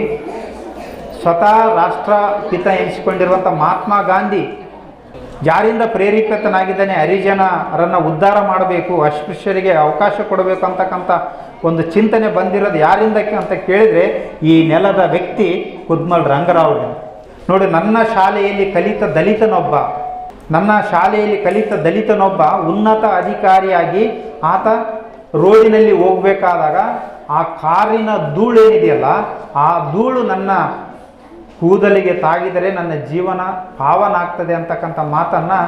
S8: ಸ್ವತಃ ರಾಷ್ಟ್ರಪಿತ ಎನಿಸಿಕೊಂಡಿರುವಂಥ ಮಹಾತ್ಮ ಗಾಂಧಿ ಯಾರಿಂದ ಪ್ರೇರೇಪಿತನಾಗಿದ್ದಾನೆ, ಹರಿಜನರನ್ನು ಉದ್ಧಾರ ಮಾಡಬೇಕು, ಅಸ್ಪೃಶ್ಯರಿಗೆ ಅವಕಾಶ ಕೊಡಬೇಕು ಅಂತಕ್ಕಂಥ ಒಂದು ಚಿಂತನೆ ಬಂದಿರೋದು ಯಾರಿಂದ ಅಂತ ಕೇಳಿದರೆ ಈ ನೆಲದ ವ್ಯಕ್ತಿ ಕುದ್ಮಲ್ ರಂಗರಾವ್. ನೋಡಿ, ನನ್ನ ಶಾಲೆಯಲ್ಲಿ ಕಲಿತ ದಲಿತನೊಬ್ಬ ಉನ್ನತ ಅಧಿಕಾರಿಯಾಗಿ ಆತ ರೋಡಿನಲ್ಲಿ ಹೋಗಬೇಕಾದಾಗ ಆ ಕಾರಿನ ಧೂಳೇನಿದೆಯಲ್ಲ, ಆ ಧೂಳು ನನ್ನ ಕೂದಲಿಗೆ ತಾಗಿದರೆ ನನ್ನ ಜೀವನ ಪಾವನ ಆಗ್ತದೆ ಅಂತಕ್ಕಂಥ ಮಾತನ್ನು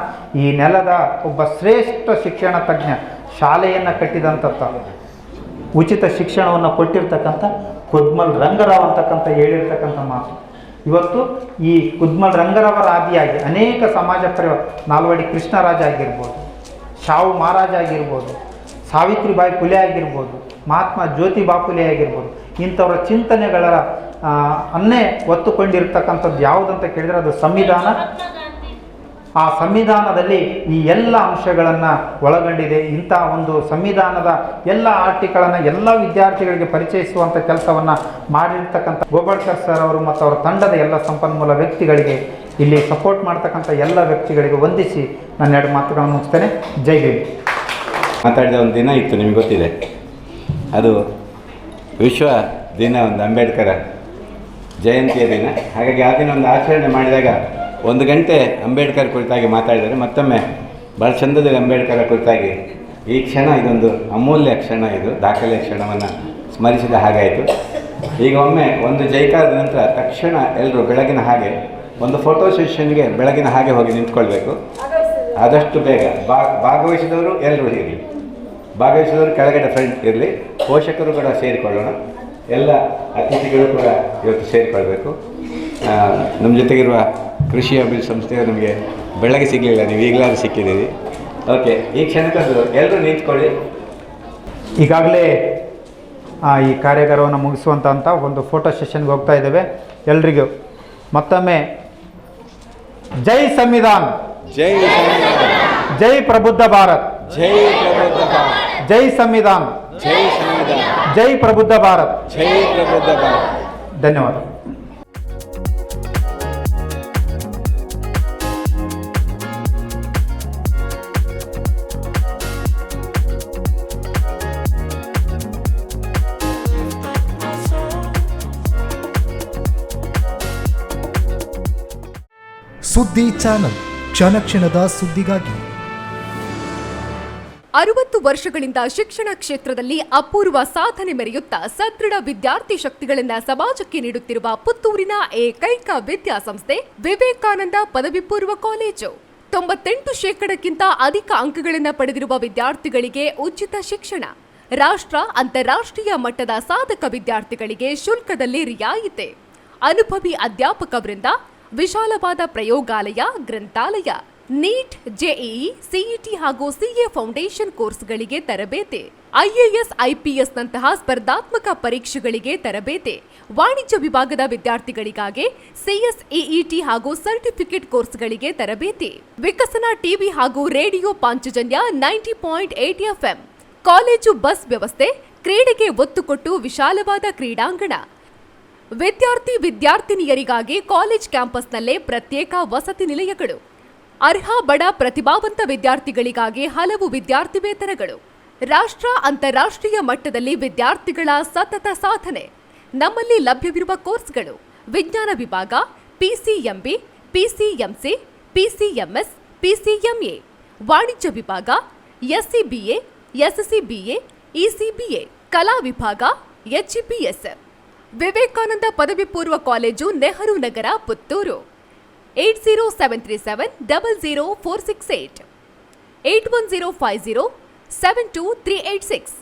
S8: ಈ ನೆಲದ ಒಬ್ಬ ಶ್ರೇಷ್ಠ ಶಿಕ್ಷಣ ತಜ್ಞ, ಶಾಲೆಯನ್ನು ಕಟ್ಟಿದಂಥ ಉಚಿತ ಶಿಕ್ಷಣವನ್ನು ಕೊಟ್ಟಿರ್ತಕ್ಕಂಥ ಕುದ್ಮಲ್ ರಂಗರಾವ್ ಅಂತಕ್ಕಂಥ ಹೇಳಿರ್ತಕ್ಕಂಥ ಮಾತು. ಇವತ್ತು ಈ ಕುದ್ಮಲ್ ರಂಗರಾವರ ಆದಿಯಾಗಿ ಅನೇಕ ಸಮಾಜ ಪರಿವಾರ, ನಾಲ್ವಡಿ ಕೃಷ್ಣರಾಜ ಆಗಿರ್ಬೋದು, ಶಾವು ಮಹಾರಾಜ ಆಗಿರ್ಬೋದು, ಸಾವಿತ್ರಿಬಾಯಿ ಫುಲೆ ಆಗಿರ್ಬೋದು, ಮಹಾತ್ಮ ಜ್ಯೋತಿಬಾ ಫುಲೆ ಆಗಿರ್ಬೋದು, ಇಂಥವರ ಚಿಂತನೆಗಳ ಅನ್ನೇ ಒತ್ತುಕೊಂಡಿರ್ತಕ್ಕಂಥದ್ದು ಯಾವುದಂತ ಕೇಳಿದರೆ ಅದು ಸಂವಿಧಾನ. ಆ ಸಂವಿಧಾನದಲ್ಲಿ ಈ ಎಲ್ಲ ಅಂಶಗಳನ್ನು ಒಳಗೊಂಡಿದೆ. ಇಂಥ ಒಂದು ಸಂವಿಧಾನದ ಎಲ್ಲ ಆರ್ಟಿಕಲನ್ನು ಎಲ್ಲ ವಿದ್ಯಾರ್ಥಿಗಳಿಗೆ ಪರಿಚಯಿಸುವಂಥ ಕೆಲಸವನ್ನು ಮಾಡಿರ್ತಕ್ಕಂಥ ಗೋಬಳ್ಕರ್ ಸರ್ ಅವರು ಮತ್ತು ಅವರ ತಂಡದ ಎಲ್ಲ ಸಂಪನ್ಮೂಲ ವ್ಯಕ್ತಿಗಳಿಗೆ, ಇಲ್ಲಿ ಸಪೋರ್ಟ್ ಮಾಡ್ತಕ್ಕಂಥ ಎಲ್ಲ ವ್ಯಕ್ತಿಗಳಿಗೆ ವಂದಿಸಿ ನಾನು 2 ಮಾತುಗಳನ್ನು ಮುಗಿಸ್ತೇನೆ. ಜೈ ಭೀಮ್.
S2: ಮಾತಾಡಿದ ಒಂದು ದಿನ ಇತ್ತು, ನಿಮಗೆ ಗೊತ್ತಿದೆ, ಅದು ವಿಶ್ವ ದಿನ, ಒಂದು ಅಂಬೇಡ್ಕರ ಜಯಂತಿಯ ದಿನ. ಹಾಗಾಗಿ ಆ ದಿನ ಒಂದು ಆಚರಣೆ ಮಾಡಿದಾಗ 1 ಗಂಟೆ ಅಂಬೇಡ್ಕರ್ ಕುರಿತಾಗಿ ಮಾತಾಡಿದರೆ ಮತ್ತೊಮ್ಮೆ ಭಾಳ ಚಂದದಲ್ಲಿ ಅಂಬೇಡ್ಕರ್ ಕುರಿತಾಗಿ ಈ ಕ್ಷಣ, ಇದೊಂದು ಅಮೂಲ್ಯ ಕ್ಷಣ, ಇದು ದಾಖಲೆ ಕ್ಷಣವನ್ನು ಸ್ಮರಿಸಿದ ಹಾಗಾಯಿತು. ಈಗ ಒಮ್ಮೆ ಒಂದು ಜೈಕಾರದ ನಂತರ ತಕ್ಷಣ ಎಲ್ಲರೂ ಬೆಳಗಿನ ಹಾಗೆ ಒಂದು ಫೋಟೋ ಸೆಷನ್ಗೆ ಬೆಳಗಿನ ಹಾಗೆ ಹೋಗಿ ನಿಂತ್ಕೊಳ್ಬೇಕು. ಆದಷ್ಟು ಬೇಗ ಭಾಗವಹಿಸಿದವರು ಎಲ್ಲರೂ ಇರಲಿ, ಭಾಗವಹಿಸಿದವರು ಕೆಳಗಡೆ ಫ್ರಂಟ್ ಇರಲಿ, ಪೋಷಕರು ಕೂಡ ಸೇರಿಕೊಳ್ಳೋಣ, ಎಲ್ಲ ಅತಿಥಿಗಳು ಕೂಡ ಇವತ್ತು ಸೇರಿಕೊಳ್ಬೇಕು. ನಮ್ಮ ಜೊತೆಗಿರುವ ಕೃಷಿ ಅಭಿವೃದ್ಧಿ ಸಂಸ್ಥೆಯವರು ನಮಗೆ ಬೆಳಗ್ಗೆ ಸಿಗಲಿಲ್ಲ, ನೀವು ಈಗಲಾದ್ರೂ ಸಿಕ್ಕಿದ್ದೀರಿ. ಓಕೆ, ಈ ಕ್ಷಣಕ್ಕಂದು ಎಲ್ಲರೂ ನಿಂತ್ಕೊಳ್ಳಿ.
S8: ಈಗಾಗಲೇ ಈ ಕಾರ್ಯಾಗಾರವನ್ನು ಮುಗಿಸುವಂಥ ಒಂದು ಫೋಟೋ ಸೆಷನ್ಗೆ ಹೋಗ್ತಾ ಇದ್ದೇವೆ. ಎಲ್ರಿಗೂ ಮತ್ತೊಮ್ಮೆ ಜೈ ಸಂವಿಧಾನ್,
S2: ಜೈ
S8: ಜೈ ಪ್ರಬುದ್ಧ ಭಾರತ್,
S2: ಜೈ ಪ್ರಬುದ್ಧ ಭಾರತ್,
S8: ಜೈ ಸಂವಿಧಾನ್,
S2: ಜೈ ಸಂವಿಧಾನ್,
S8: ಜೈ ಪ್ರಬುದ್ಧ ಭಾರತ್,
S2: ಜೈ ಪ್ರಬುದ್ಧ ಭಾರತ್.
S8: ಧನ್ಯವಾದ.
S9: ಸುದ್ದಿ ಚಾನಲ್, ಕ್ಷಣ ಕ್ಷಣದ ಸುದ್ದಿಗಾಗಿ.
S10: 60 ವರ್ಷಗಳಿಂದ ಶಿಕ್ಷಣ ಕ್ಷೇತ್ರದಲ್ಲಿ ಅಪೂರ್ವ ಸಾಧನೆ ಮೆರೆಯುತ್ತಾ ಸದೃಢ ವಿದ್ಯಾರ್ಥಿ ಶಕ್ತಿಗಳನ್ನು ಸಮಾಜಕ್ಕೆ ನೀಡುತ್ತಿರುವ ಪುತ್ತೂರಿನ ಏಕೈಕ ವಿದ್ಯಾಸಂಸ್ಥೆ ವಿವೇಕಾನಂದ ಪದವಿ ಪೂರ್ವ ಕಾಲೇಜು. 98% ಅಧಿಕ ಅಂಕಗಳನ್ನು ಪಡೆದಿರುವ ವಿದ್ಯಾರ್ಥಿಗಳಿಗೆ ಉಚಿತ ಶಿಕ್ಷಣ, ರಾಷ್ಟ್ರ ಅಂತಾರಾಷ್ಟ್ರೀಯ ಮಟ್ಟದ ಸಾಧಕ ವಿದ್ಯಾರ್ಥಿಗಳಿಗೆ ಶುಲ್ಕದಲ್ಲಿ ರಿಯಾಯಿತಿ, ಅನುಭವಿ ಅಧ್ಯಾಪಕ ವೃಂದ, ವಿಶಾಲವಾದ ಪ್ರಯೋಗಾಲಯ, ಗ್ರಂಥಾಲಯ, ನೀಟ್, ಜೆಇಇ, ಸಿಇಟಿ ಹಾಗೂ ಸಿಎ ಫೌಂಡೇಶನ್ ಕೋರ್ಸ್ಗಳಿಗೆ ತರಬೇತಿ, ಐಎಎಸ್, ಐಪಿಎಸ್ ನಂತಹ ಸ್ಪರ್ಧಾತ್ಮಕ ಪರೀಕ್ಷೆಗಳಿಗೆ ತರಬೇತಿ, ವಾಣಿಜ್ಯ ವಿಭಾಗದ ವಿದ್ಯಾರ್ಥಿಗಳಿಗಾಗಿ ಸಿಎಸ್ಇಇಟಿ ಹಾಗೂ ಸರ್ಟಿಫಿಕೇಟ್ ಕೋರ್ಸ್ಗಳಿಗೆ ತರಬೇತಿ, ವಿಕಸನ ಟಿವಿ ಹಾಗೂ radio Panchajanya 90.8 FM, college bus ವ್ಯವಸ್ಥೆ, ಕ್ರೀಡೆಗೆ ಒತ್ತು ಕೊಟ್ಟು ವಿಶಾಲವಾದ ಕ್ರೀಡಾಂಗಣ, ವಿದ್ಯಾರ್ಥಿನಿಯರಿಗಾಗಿ ಕಾಲೇಜ್ ಕ್ಯಾಂಪಸ್ನಲ್ಲೇ ಪ್ರತ್ಯೇಕ ವಸತಿ ನಿಲಯಗಳು, ಅರ್ಹ ಬಡ ಪ್ರತಿಭಾವಂತ ವಿದ್ಯಾರ್ಥಿಗಳಿಗಾಗಿ ಹಲವು ವಿದ್ಯಾರ್ಥಿ ವೇತನಗಳು, ರಾಷ್ಟ್ರ ಅಂತಾರಾಷ್ಟ್ರೀಯ ಮಟ್ಟದಲ್ಲಿ ವಿದ್ಯಾರ್ಥಿಗಳ ಸತತ ಸಾಧನೆ. ನಮ್ಮಲ್ಲಿ ಲಭ್ಯವಿರುವ ಕೋರ್ಸ್ಗಳು: ವಿಜ್ಞಾನ ವಿಭಾಗ, ಪಿಸಿಎಂಬಿ, ಪಿಸಿಎಂಸಿ, ಪಿಸಿಎಂಎಸ್, ಪಿಸಿಎಂಎ, ವಾಣಿಜ್ಯ ವಿಭಾಗ, ಎಸ್ಸಿಬಿಎ, ಎಸ್ಸಿಬಿಎ, ಇಸಿಬಿಎ, ಕಲಾ ವಿಭಾಗ, ಎಚ್ಇಪಿಎಸ್. ವಿವೇಕಾನಂದ ಪದವಿ ಪೂರ್ವ college, Nehru Nagar, Puttur. 8073700468, 8105072386.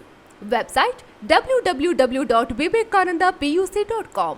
S10: Website www.vivekanandapuc.com.